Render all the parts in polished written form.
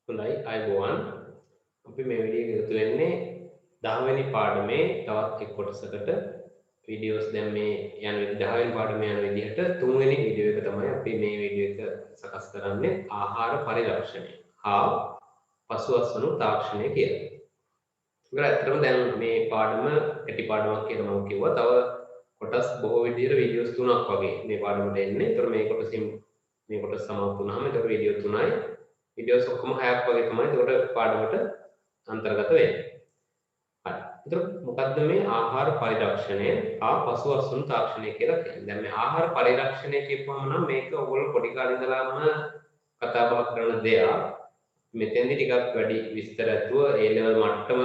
හොඳයි අයබෝවන් අපි මේ වීඩියෝ එක එකතු වෙන්නේ 10 වෙනි පාඩමේ තවත් එක් කොටසකට වීඩියෝස් දැන් මේ යන 10 වෙනි පාඩමේ යන විදිහට 3 වෙනි වීඩියෝ එක තමයි අපි මේ වීඩියෝ එක සකස් කරන්නේ ආහාර පරිරක්ෂණය හා පසුඅස්වනු තාක්ෂණය කියලා. ඒකට ඇත්තටම දැන් මේ පාඩම කෙටි පාඩමක් කියලා මම කිව්වා. තව කොටස් බොහෝ විදිහට වීඩියෝස් 3ක් වගේ මේ පාඩමට එන්නේ. ඒතර මේ කොටසින් මේ කොටස සමාප්ත වුණාම ඒතර වීඩියෝ 3යි videos ඔක්කොම 6ක් වගේ තමයි ඒකට පාඩමට අන්තර්ගත වෙන්නේ. හරි. ඒතර මොකද්ද මේ ආහාර පරිරක්ෂණය හා පසුඅස්වනු තාක්ෂණය කියලා කියන්නේ? දැන් මේ ආහාර පරිරක්ෂණය කියපුවම නම් මේක ඔයගොල්ලෝ පොඩි කාලේ ඉඳලාම කතා බහ කරන දෙයක්. මෙතෙන්දි ටිකක් වැඩි විස්තර ඇතුව A level මට්ටම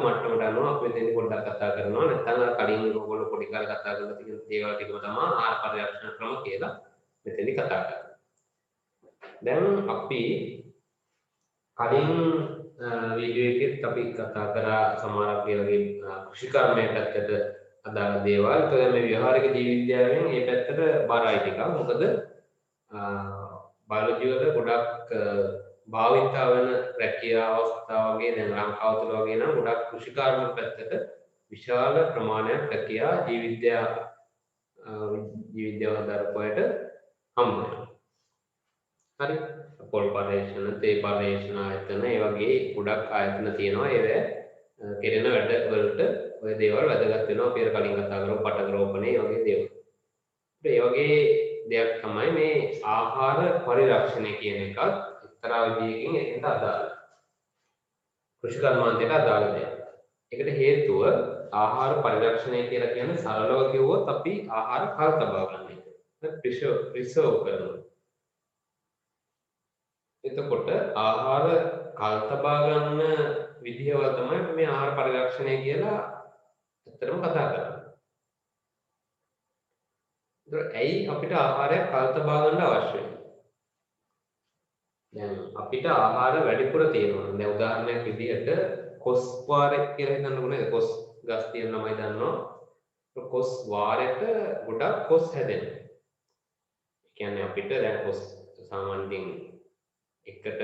මට්ටමට අනුව අපි මෙතෙන්දි පොඩ්ඩක් කතා කරනවා. නැත්නම් කලින් ඔයගොල්ලෝ පොඩි කාලේ කතා කරලා තියෙන දේවල් ටිකම තමයි ආහාර පරිරක්ෂණ ක්‍රම කියලා මෙතෙන්දි කතා කරන්නේ. දැන් අපි කලින් වීඩියෝ එකෙත් අපි කතා කරා සමහරක් වගේ කෘෂිකර්මයේ පැත්තට අදාළ දේවල්. ඒත් මේ ව්‍යවහාරික ජීව විද්‍යාවෙන් මේ පැත්තට බරයි ටිකක්. මොකද බයොලොජි වල ගොඩක් භාවිත වෙන රැකියා අවස්ථා වගේ දැන් ලංකාව තුළ වගේ නම් ගොඩක් කෘෂිකර්ම පැත්තට විශාල ප්‍රමාණයක් රැකියා ජීව විද්‍යාව හදාරපුවාට හම්බ වෙනවා. හරි පොල් පර්යේෂණ තේ පර්යේෂණ ආයතන ඒ වගේ ගොඩක් ආයතන තියෙනවා ඒවා කෙරෙන වැඩ වලට ඔය දේවල් වැදගත් වෙනවා අපි කලින් කතා කරපු පටක රෝපණේ වගේ දේවල්. ඒ වගේ දෙයක් තමයි මේ ආහාර පරිරක්ෂණය කියන එකත් එක්තරා විදියකින් ඒකට අදාළ. කෘෂිකර්මාන්තයට අදාළ දෙයක්. ඒකට හේතුව ආහාර පරිරක්ෂණය කියලා කියන්නේ සරලව කිව්වොත් අපි ආහාර කල් තබා ගන්න එක. ප්‍රිසර්ව් කරනවා. එතකොට ආහාර කල් තබා ගන්න විදිහවල තමයි මේ ආහාර පරිරක්ෂණය කියලා ඇත්තටම කතා කරන්නේ. ඒතර ඇයි අපිට ආහාරයක් කල් තබා ගන්න අවශ්‍ය වෙන්නේ? දැන් අපිට ආහාර වැඩිපුර තියෙනවා. දැන් උදාහරණයක් විදිහට කොස් වාරයක් කියලා හිතන්නකෝ නේද? කොස් ගස් තියෙන ළමයි දන්නවා. කොස් වාරයට ගොඩක් කොස් හැදෙනවා. ඒ කියන්නේ අපිට දැන් කොස් සාමාන්‍යයෙන් එකට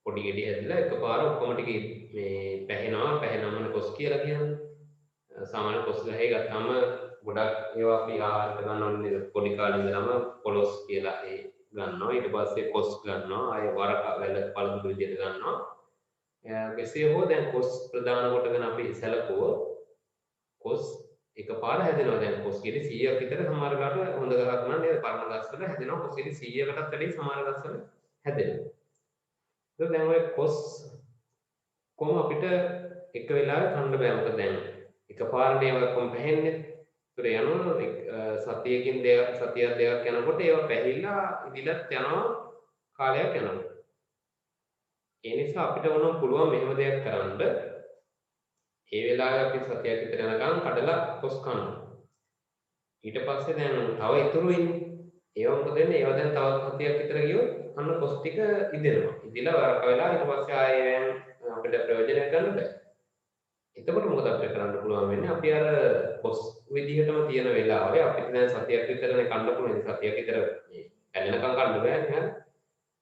පොඩි ගෙඩි හැදලා එකපාර ඔක්කොම ටික මේ පැහැෙනවනේ කොස් කියලා කියන්නේ. සාමාන්‍ය කොස් ගහේ ගත්තාම ගොඩක් ඒවා අපි ආහාරයට ගන්නවනේ නේද? පොඩි කාලේ ඉඳලම පොලොස් කියලා ඒ ගන්නවා. ඊට පස්සේ කොස් ගන්නවා. ආයෙ වරක වැල පළතුරු විදියට ගන්නවා. කෙසේ හෝ දැන් කොස් ප්‍රධාන කොටගෙන අපි සැලකුවොත් කොස් එකපාර හැදෙනවා. දැන් කොස් ගෙඩි 100ක් විතර සමහර කාට හොඳ ගහක් නම් නේද? පරණ ගස් වල හැදෙනවා. කොස් ගෙඩි 100කටත් වැඩි සමහර ගස් වල හැදෙනවා. දැන් ඔය කොස් කොහොම අපිට එක වෙලාවෙ කන්න බෑ. මොකද දැන් එකපාරනේ ඒවා කොම් පැහෙන්නේ. ඒතර යනවා සතියකින් සතියක් දෙකක් යනකොට ඒවා පැහිලා ඉදිලත් යනවා කාලයක් යනවා. ඒ නිසා අපිට ඕනම් පුළුවන් මෙහෙම දෙයක් කරන්න. ඒ වෙලාවේ අපි සතියක් විතර යනකම් කඩලා කොස් කනවා. ඊට පස්සේ දැන් තව ඉතුරු ඉන්නේ. ඒවා මොකද වෙන්නේ? ඒවා දැන් තව සතියක් විතර ගියොත් අන්න කොස් ටික ඉදෙනවා. ඉදිලා වරක වෙලා ඊට පස්සේ ආයෙ අපිට ප්‍රයෝජනයක් ගන්න බෑ. එතකොට මොකද අපිට කරන්න පුළුවන් වෙන්නේ? අපි අර කොස් විදිහටම තියෙන වෙලාවේ අපිට දැන් සතියක් විතරනේ කන්න පුළුවන්. සතියක් විතර මේ ඇලෙනකම් කන්න බෑනේ හරි.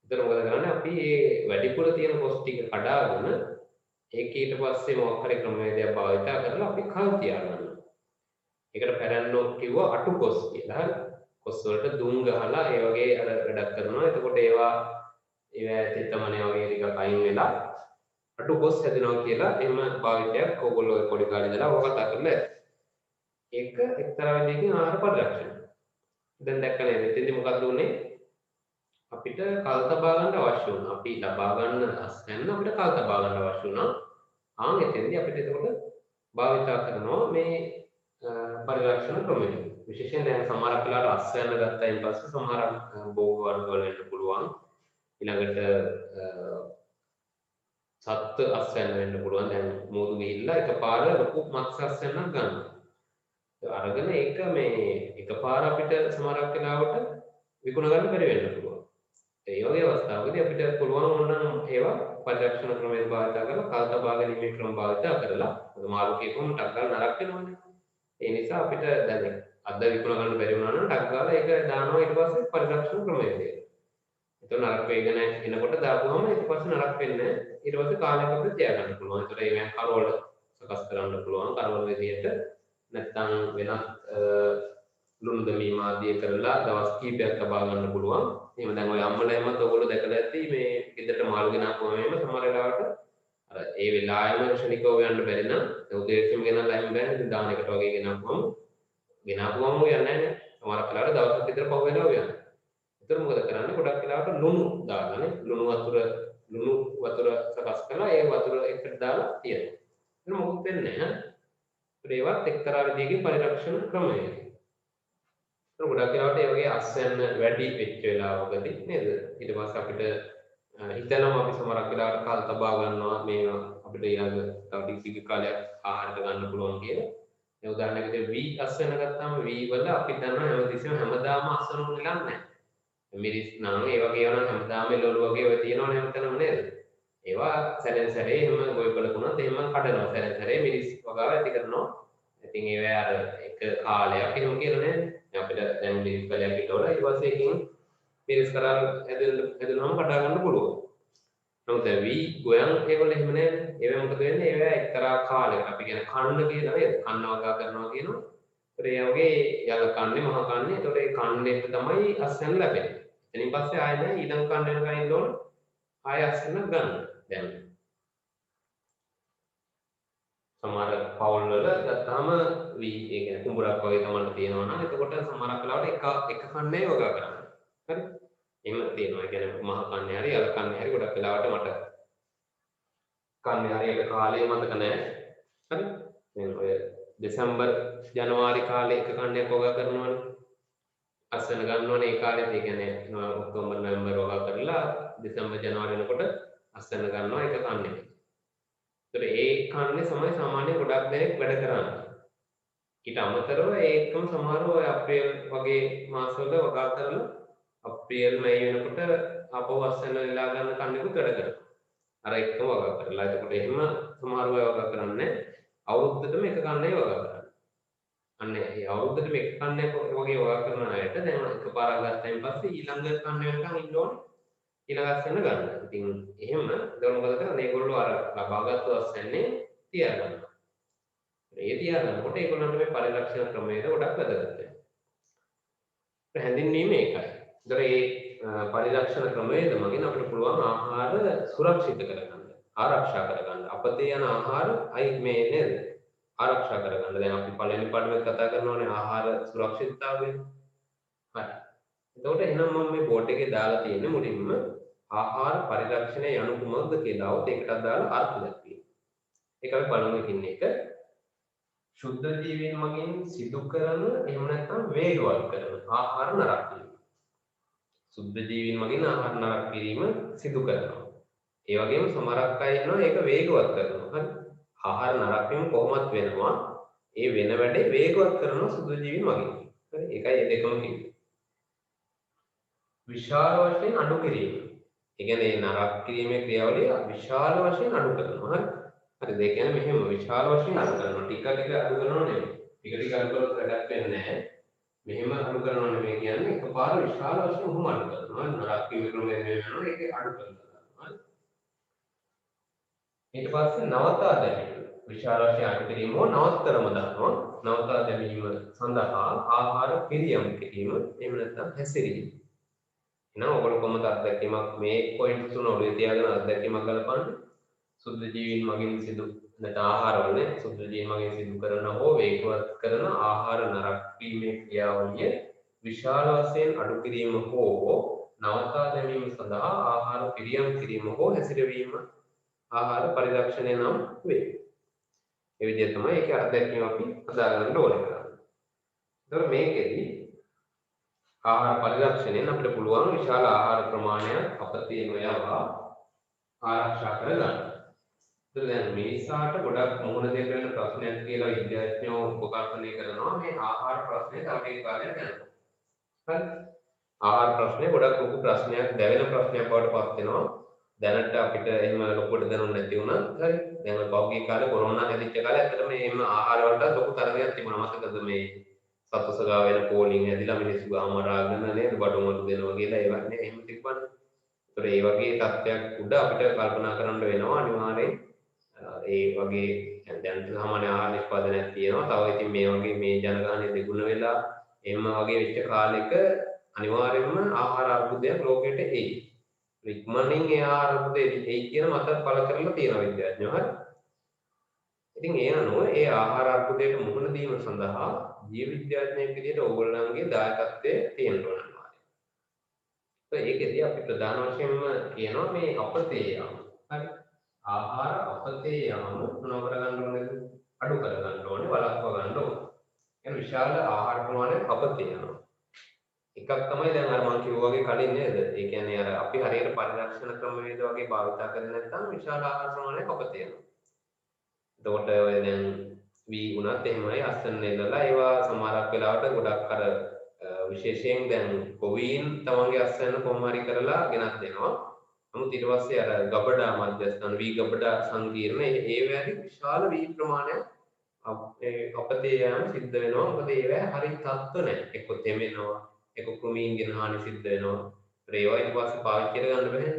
එතන මොකද කරන්නේ? අපි මේ වැඩිපුර තියෙන කොස් ටික කඩාගෙන ඒක ඊට පස්සේ මොකක් හරි ක්‍රමවේදයක් භාවිත කරලා අපි කල් තියාගන්නවා. ඒකට පැරැන්නෝ කිව්වා අටු කොස් කියලා. හරි. කොස් වලට දුම් ගහලා ඒ වගේ අර වැඩක් කරනවා. එතකොට ඒවා තෙතමනේ වගේ ටිකක් අයින් වෙලා අටු කොස් හැදෙනවා කියලා එහෙම භාවිතයක් ඕගොල්ලෝ පොඩි කාලේ ඉඳලා ඔය කතා කරලා ඇති. ඒක එක්තරා විදිහකින් ආහාර පරිරක්ෂණය. දැන් දැක්ක නේද? එතෙන්දී මොකක්ද උනේ? අපිට කල් තබා ගන්න අවශ්‍ය වුණා. අපි ලබා ගන්න අස්වැන්න අපිට කල් තබා ගන්න අවශ්‍ය වුණා. එතෙන්දී අපිට එතකොට භාවිත කරනවා මේ පරිරක්ෂණ ක්‍රමය. විශේෂයෙන් දැන් සමහරක් වෙලාවට අස්වැන්න ගත්තයින් පස්සේ සමහරක් භෝග වර්ග වල වෙන්න පුළුවන්. ඊළඟට සත්ත්ව අස්වැන්න වෙන්න පුළුවන්. දැන් මෝදු ගිහිල්ලා එකපාර ලොකු මත්ස්‍ය අස්වැන්නක් ගන්නවා. අරගෙන ඒක මේ එකපාර අපිට සමහරක් වෙලාවට විකුණ ගන්න බැරි වෙන්න පුළුවන්. ඒ වගේ අවස්ථාවකදී අපිට පුළුවන් ඕනනම් ඒවා පරිරක්ෂණ ක්‍රමයෙන් භාවිත කරලා කල් තබා ගැනීමේ ක්‍රම භාවිත කරලා මාළු කීපම ටක් ගාලා නරක වෙනවනේ. ඒ නිසා අපිට දැන් අද විකුණ ගන්න බැරි වුණා නම් ටක් ගාලා ඒක දානවා ඊට පස්සේ පරිරක්ෂණ ක්‍රමයේදී. එතකොට නරක වේගන එනකොට දාපුවම ඊට පස්සේ නරක වෙන්නේ ඊට පස්සේ කාලයකට තියාගන්න පුළුවන්. ඒතර ඒවෙන් කරවල සකස් කරන්න පුළුවන්. කරවල විදියට නැත්නම් වෙනත් ලුණු දැමීම ආදිය කරලා දවස් කිහිපයක් තබා ගන්න පුළුවන්. එහෙම දැන් ඔය අම්මලා එමත් ඔයගොල්ලෝ දැකලා ඇති මේ ගෙදරට මාළු ගෙනාපුවම එහෙම සමහර වෙලාවට අර ඒ වෙලාවෙම ක්ෂණිකව යන්න බැරි නම් උදේටම ගෙනල්ලා එන්න බෑනේ. ඉතින් දාන එකට වගේ ගෙනාපුවම යන්නේ නැහැ. සමහර වෙලාවට දවසක් විතර පහු වෙලා යනවා. ඒතර මොකද කරන්නේ? ගොඩක් වෙලාවට ලුණු දාලානේ ලුණු වතුර සකස් කරලා ඒ වතුර එකට දාලා තියෙනවා. ඒක මොකුත් වෙන්නේ නැහැ. ඒවත් එක්තරා විදිහකින් පරිරක්ෂණ ක්‍රමයයි. ගොඩක් වෙලාවට ඒ වගේ අස්වැන්න වැඩි වෙච්ච වෙලාවකදී නේද? ඊට පස්සේ අපිට හිතනවා අපි සමහරක් වෙලාවට කල් තබා ගන්නවා මේවා අපිට ඊළඟ තව ටික කාලයක් ආහාරට ගන්න පුළුවන් කියලා. ඒ උදාහරණයක් විදිහට වී අස්වැන්න ගත්තාම වී වල අපි දන්නවා හැමතිස්සෙම හැමදාම අස්වැන්න උනෙලක් නැහැ. මිරිස් නම් ඒ වගේ ඒවා නම් හැමදාම එළවලු වගේ ඒවා තියෙනවනේ හැමතැනම නේද? ඒවා සැරෙන් සැරේ එහෙම ගොවිපලකුණත් එහෙම කඩනවා. සැරෙන් සැරේ මිරිස් වගාව ඇති කරනවා. ඉතින් ඒවා අර එක කාලයක් එහෙම කියලා නේද? අපිට දැන් මිරිස් කලයක් හිටවලා ඊට පස්සේ එකකින් මිරිස් කරල් හැදෙනවම කඩා ගන්න පුළුවන්. නමුත් වී ගොයන් ඒවල එහෙම නෑ. ඒවා මොකද වෙන්නේ? ඒවා එක්තරා කාලයකට අපි කියන කන්න කියලා නේද? කන්න වගා කරනවා කියනවා. ඒතර ඒ වගේ යල කන්නේ මහ කන්නේ. ඒතකොට ඒ කන්නේට තමයි අස්වැන්න ලැබෙන්නේ. එතනින් පස්සේ ආයෙ නෑ ඊළඟ කන්න වෙනකන් ඉන්න ඕන. ආයෙ අස්වැන්න ගන්න. දැන් සමහර පවුල් වල ගත්තාම වී ඒ කියන්නේ කුඹුරක් වගේ තමයි තියෙනවා නම් එතකොට සමහරක් වෙලාවට එක කන්නේ වගා කරනවා. හරි? එහෙම තියෙනවා. ඒ කියන්නේ මහ කන්නේ හරි යල කන්නේ හරි ගොඩක් වෙලාවට මට කන්නේ හරියට කාලය මතක නැහැ. හරි? දැන් ඔය දෙසැම්බර් ජනවාරි කාලේ එක කන්නයක් වගා කරනවනේ. අස්වැන්න ගන්නවනේ ඒ කාලෙත් ඒ කියන්නේ ඔක්තෝබර් නොවැම්බර් වගා කරලා දෙසැම්බර් ජනවාරි වෙනකොට අස්වැන්න ගන්නවා එක කන්නයක්. ඒ කන්නේ තමයි සාමාන්‍ය ගොඩක් දෙනෙක් වැඩ කරන්නේ. ඊට අමතරව ඒකම සමහරව ඔය අප්‍රේල් වගේ මාසවල වගා කරලා අප්‍රේල් මැයි වෙනකොට ආපහු අස්වැන්න වෙලා ගන්න කන්නේකුත් වැඩ කරනවා. අර එකම වගා කරලා. එතකොට එහෙම සමහරව වගා කරන්නේ අවුරුද්දටම එක කන්නේ වගා කරන්නේ. අන්න ඒ අවුරුද්දටම එක කන්නයක් වගේ වගා කරන අයට දැන් එකපාරක් ගත්තයින් පස්සේ ඊළඟ කන්නේ වෙනකන් ඉන්න ඕනේ. ඊළඟ අස්වැන්න ගන්න. ඉතින් එහෙම ඒගොල්ලෝ මොකද කරන්නේ? ඒගොල්ලෝ අර ලබාගත්තු අස්වැන්නේ තියාගන්නවා. ඒ තියාගන්නකොට ඒගොල්ලන්ට මේ පරිරක්ෂණ ක්‍රමයේද ගොඩක් වැදගත් වෙනවා. හැඳින්වීම ඒකයි. ඒතර මේ පරිරක්ෂණ ක්‍රමයේද මගින් අපිට පුළුවන් ආහාර සුරක්ෂිත කරගන්න, ආරක්ෂා කරගන්න. අපතේ යන ආහාර අයි මේ නේද? ආරක්ෂා කරගන්න. දැන් අපි පළවෙනි පාඩමේ කතා කරනවානේ ආහාර සුරක්ෂිතතාවය. හරි. එතකොට එහෙනම් මම මේ බෝඩ් එකේ දාලා තියෙන්නේ මුලින්ම ආහාර පරිරක්ෂණය යනු කුමක්ද කියලා. આવත් ඒකටත් දාලා අර්ථ දැක්වීම. ඒක අපි බලමු ඉතින් එක ශුද්ධ ජීවීන් මගින් සිදු කරන එහෙම නැත්නම් වේගවත් කරන ආහාර නරක කිරීම. සුද්ධ ජීවීන් මගින් ආහාර නරක කිරීම සිදු කරනවා. ඒ වගේම සමහරක් අය ඉන්නවා ඒක වේගවත් කරනවා. හරි. ආහාර නරක වීම කොහොමත් වෙනවා. ඒ වෙන වැඩේ වේගවත් කරනවා සුද්ධ ජීවීන් මගින්. හරි. ඒකයි ඒ දෙකම කියන්නේ. විශාල වශයෙන් අඩු කිරීම. ඒ කියන්නේ නරක කිරීමේ ක්‍රියාවලිය විශාල වශයෙන් අඩු කරනවා. හරි. හරිද? ඒ කියන්නේ මෙහෙම විශාල වශයෙන් අඩු කරනවා. ටික ටික අඩු කරනව නෙමෙයි. ටික ටික අඩු කරොත් වැඩක් වෙන්නේ නැහැ. මෙහෙම අඩු කරනව නෙමෙයි කියන්නේ එකපාර විශාල වශයෙන් උහුම අඩු කරනවා. නරක කිරීමේ ක්‍රමය වෙනවා. ඒක අඩු කරනවා. ඊට පස්සේ නවතා දැමීම. විශාල වශයෙන් අඩු කිරීම හෝ නවත්තරම දානවා. නවතා දැමීම සඳහා ආහාර පිරියම් කිරීම එහෙම නැත්නම් හැසිරීම. එහෙනම් ඔයගොල්ලෝ කොහොමද අත්දැකීමක් මේ පොයින්ට් තුන ඔළුවේ තියාගෙන අත්දැකීමක් ගලපන්නේ? සුද්ධ ජීවීන් මගින් සිදු නැත්නම් ආහාරවල සුද්ධ ජීවීන් මගින් සිදු කරන හෝ වේගවත් කරන ආහාර නරක වීමේ ක්‍රියාවලිය විශාල වශයෙන් අඩු කිරීම හෝ නවතා දැමීම සඳහා ආහාර පිරියම් කිරීම හෝ හැසිරවීම ආහාර පරිරක්ෂණය නම් වේ. ඒ විදිහ තමයි ඒකේ අත්දැකීම අපි හදාගන්න ඕනේ කරන්නේ. ඒතර මේකෙදි ආහාර පරිරක්ෂණයෙන් අපිට පුළුවන් විශාල ආහාර ප්‍රමාණයක් අපතේ නොයවා ආරක්ෂා කරගන්න. ඒතර දැන් මේසාට ගොඩක් මොහොන දෙයක් වෙන ප්‍රශ්නයක් කියලා විද්‍යාඥයෝ උපකල්පනය කරනවා මේ ආහාර ප්‍රශ්නේ තව ටික කාලයක් යනවා. හරි. ආහාර ප්‍රශ්නේ ගොඩක් ලොකු ප්‍රශ්නයක් දැවෙන ප්‍රශ්නයක් බවට පත් වෙනවා. දැනට අපිට එහෙම ලොකුට දැනුම් නැති වුණා. හරි. දැන් ඔය පෞද්ගලික කාලේ කොරෝනා හැදිච්ච කාලේ ඇත්තටම එහෙම ආහාර වලට ලොකු තරගයක් තිබුණා. මතකද මේ සතුසගා වෙන පෝලිං ඇදිලා මිනිස්සු ගාම මරාගෙන නේද බඩු මරු දෙනවා කියලා ඒවත් නේ එහෙම තිබ්බනේ. ඒතර ඒ වගේ තත්ත්වයක් උඩ අපිට කල්පනා කරන්න වෙනවා අනිවාර්යෙන් ඒ වගේ දැන් සාමාන්‍ය ආහාර නිෂ්පාදනයක් තියෙනවා. තව ඉතින් මේ වගේ මේ ජනගහනය දෙගුණ වෙලා එහෙම වගේ වෙච්ච කාලෙක අනිවාර්යයෙන්ම ආහාර අර්බුදයක් ලෝකෙට එයි. ඉක්මනින් ඒ ආහාර අර්බුදය එයි කියන මත පළ කරලා තියෙනවා විද්‍යාඥයෝ. හරි. ඉතින් ඒ අනුව ඒ ආහාර අර්බුදයට මුහුණ දීම සඳහා ජීව විද්‍යාඥයෙක් විදිහට ඕගොල්ලන්ගේ දායකත්වය තියෙන්න ඕන. ඒකෙදී අපි ප්‍රධාන වශයෙන්ම කියනවා මේ අපතේ යාම. හරි. ආහාර අපතේ යාම මොනව කරගන්න ඕනේද? අඩු කරගන්න ඕනේ, වළක්වා ගන්න ඕනේ. එන විශාල ආහාර ප්‍රමාණයක් අපතේ යනවා. එකක් තමයි දැන් අර මම කිව්වා වගේ කලින් නේද? ඒ කියන්නේ අර අපි හරියට පරිරක්ෂණ ක්‍රමවේද වගේ භාවිතා කරන්නේ නැත්නම් විශාල ආහාර ප්‍රමාණයක් අපතේ යනවා. එතකොට ඔය දැන් වී උනත් එහෙමයි අස්සන්න නෙලලා ඒවා සමහරක් වෙලාවට ගොඩක් අර විශේෂයෙන් දැන් කොවීන් තමන්ගේ අස්සන්න කොහොම හරි කරලා ගෙනත් දෙනවා. නමුත් ඊට පස්සේ අර ගබඩා මධ්‍යස්ථාන වී ගබඩා සංකීර්ණ ඒ වගේ විශාල වී ප්‍රමාණයක් අපතේ යාම සිද්ධ වෙනවා. මොකද ඒවා හරි තත්ත්ව නැහැ. එක්ක තෙමෙනවා, එක්ක කෘමීන්ගෙන් හානි සිද්ධ වෙනවා. ඒවා ඊට පස්සේ පාවිච්චි කරගන්න බැහැ.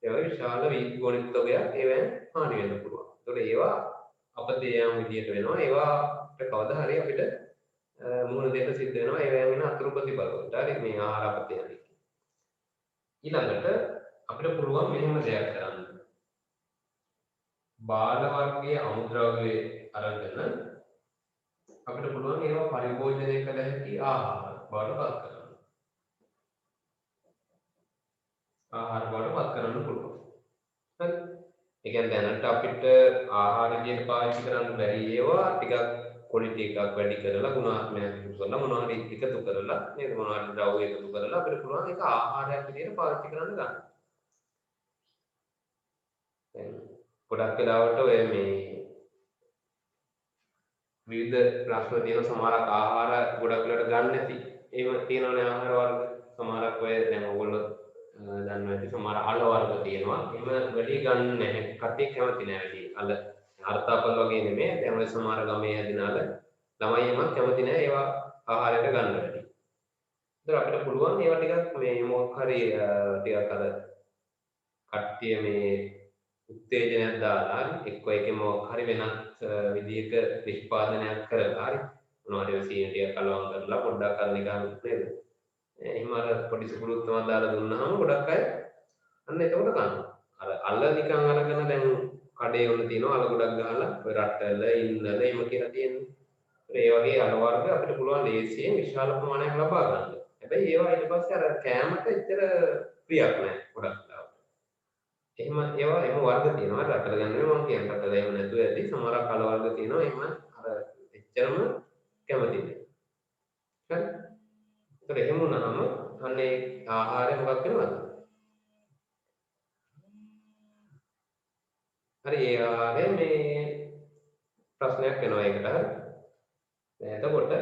ඒවා විශාල වී ගුණිතකයක් ඒවෙන් හානි වෙන්න පුළුවන්. ඒතකොට ඒවා අපතේ යාම විදියට වෙනවා. ඒවාට කවදා හරි අපිට මුහුණ දෙන්න සිද්ධ වෙනවා. ඒවෙන් වෙන අතුරු ප්‍රතිඵල වලට. හරි මේ ආහාර අපතේ යන එක. ඊළඟට අපිට පුළුවන් මෙහෙම දෙයක් කරන්න. බාල වර්ගයේ අමුද්‍රව්‍ය අරගෙන අපිට පුළුවන් ඒවා පරිභෝජනය කළ හැකි ආහාර බවට පත් කරන්න. ආහාර බවට පත් කරන්න පුළුවන්. හරි. ඒ කියන්නේ දැනට අපිට ආහාර විදියට පාවිච්චි කරන්න බැරි ඒවා ටිකක් ක්වොලිටි එකක් වැඩි කරලා ගුණාත්මයක් එකතු කරලා මොනවා හරි එකතු කරලා නේද මොනවා හරි ද්‍රව්‍ය එකතු කරලා අපිට පුළුවන් ඒක ආහාරයක් විදියට පාවිච්චි කරන්න ගන්න. දැන් ගොඩක් වෙලාවට ඔය මේ විවිධ ප්‍රශ්න තියෙන සමහරක් ආහාර ගොඩක් වෙලාවට ගන්න නැති ඒව තියෙනවනේ ආහාර වර්ග සමහරක් ඔය දැන් ඔයගොල්ලෝ දන්නවා ඇති සමහර අල වර්ග තියෙනවා එහෙම වැඩි ගන්න නැහැ කට්ටිය කැමති නැහැ වැඩි අල අර්ථාපල වගේ නෙමෙයි දැන් ඔය සමහර ගමේ හැදින අල ළමයි එමත් කැමති නැහැ ඒවා ආහාරයට ගන්න වැඩි. ඒතර අපිට පුළුවන් ඒවා ටිකක් මේ මොකක් හරි ටිකක් අර කට්ටිය මේ උත්තේජනයක් දාලා හරි එක්ක එකේ මොකක් හරි වෙනත් විදිහක නිෂ්පාදනයක් කරලා හරි මොනවද ඒ සීනි ටික කලවම් කරලා පොඩ්ඩක් අර නිකන් නේද එහෙම අර පොඩි සුකුරුත් තමයි දාලා දුන්නාම ගොඩක් අය අන්න එතකොට ගන්නවා. අර අල්ල නිකන් අරගෙන දැන් කඩේ වල තියෙනවා අල ගොඩක් ගහලා ඔය රට්ටල ඉන්නල එහෙම කියලා තියෙනවා. ඒ වගේ අල වර්ග අපිට පුළුවන් ලේසියෙන් විශාල ප්‍රමාණයක් ලබා ගන්න. හැබැයි ඒවා ඊට පස්සේ අර කෑමට එච්චර ප්‍රියක් නැහැ ගොඩක් වෙලාවට. එහෙම ඒවා එහෙම වර්ග තියෙනවා රට්ටල ගන්නේ මම කියන රට්ටල එහෙම නැතුව ඇති සමහරක් අල වර්ග තියෙනවා එහෙම අර එච්චරම කැමති නැහැ. හරි. ඒතර එහෙම වුණාම අන්නේ ආහාරය මොකක් වෙනවද? හරි ඒ ආහාරය මේ ප්‍රශ්නයක් වෙනවා ඒකට හරි. එතකොට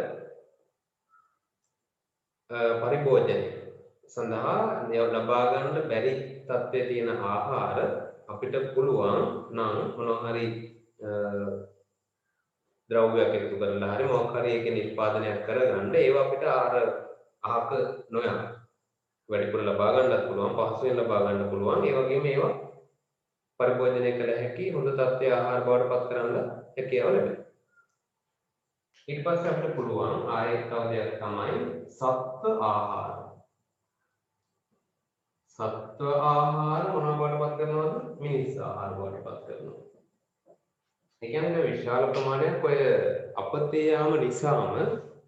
පරිභෝජනය සඳහා ලබා ගන්න බැරි තත්ත්වයේ තියෙන ආහාර අපිට පුළුවන් නම් මොනවා හරි ද්‍රව්‍යයක් එකතු කරලා හරි මොකක් හරි ඒකේ නිෂ්පාදනයක් කරගන්න ඒවා අපිට ආහාර අහක නොයන වැඩිපුර ලබා ගන්නත් පුළුවන් පහසුවෙන් ලබා ගන්න පුළුවන් ඒ වගේම ඒවා පරිභෝජනය කළ හැකි හොඳ තත්ත්වයේ ආහාර බවට පත් කරන්න හැකියාව ලැබෙනවා. ඊට පස්සේ අපිට පුළුවන් ආයෙත් තව දෙයක් තමයි සත්ව ආහාර. සත්ව ආහාර මොනවා බවට පත් කරනවද? මිනිස් ආහාර බවට පත් කරනවා. ඒ කියන්නේ විශාල ප්‍රමාණයක් ඔය අපතේ යාම නිසාම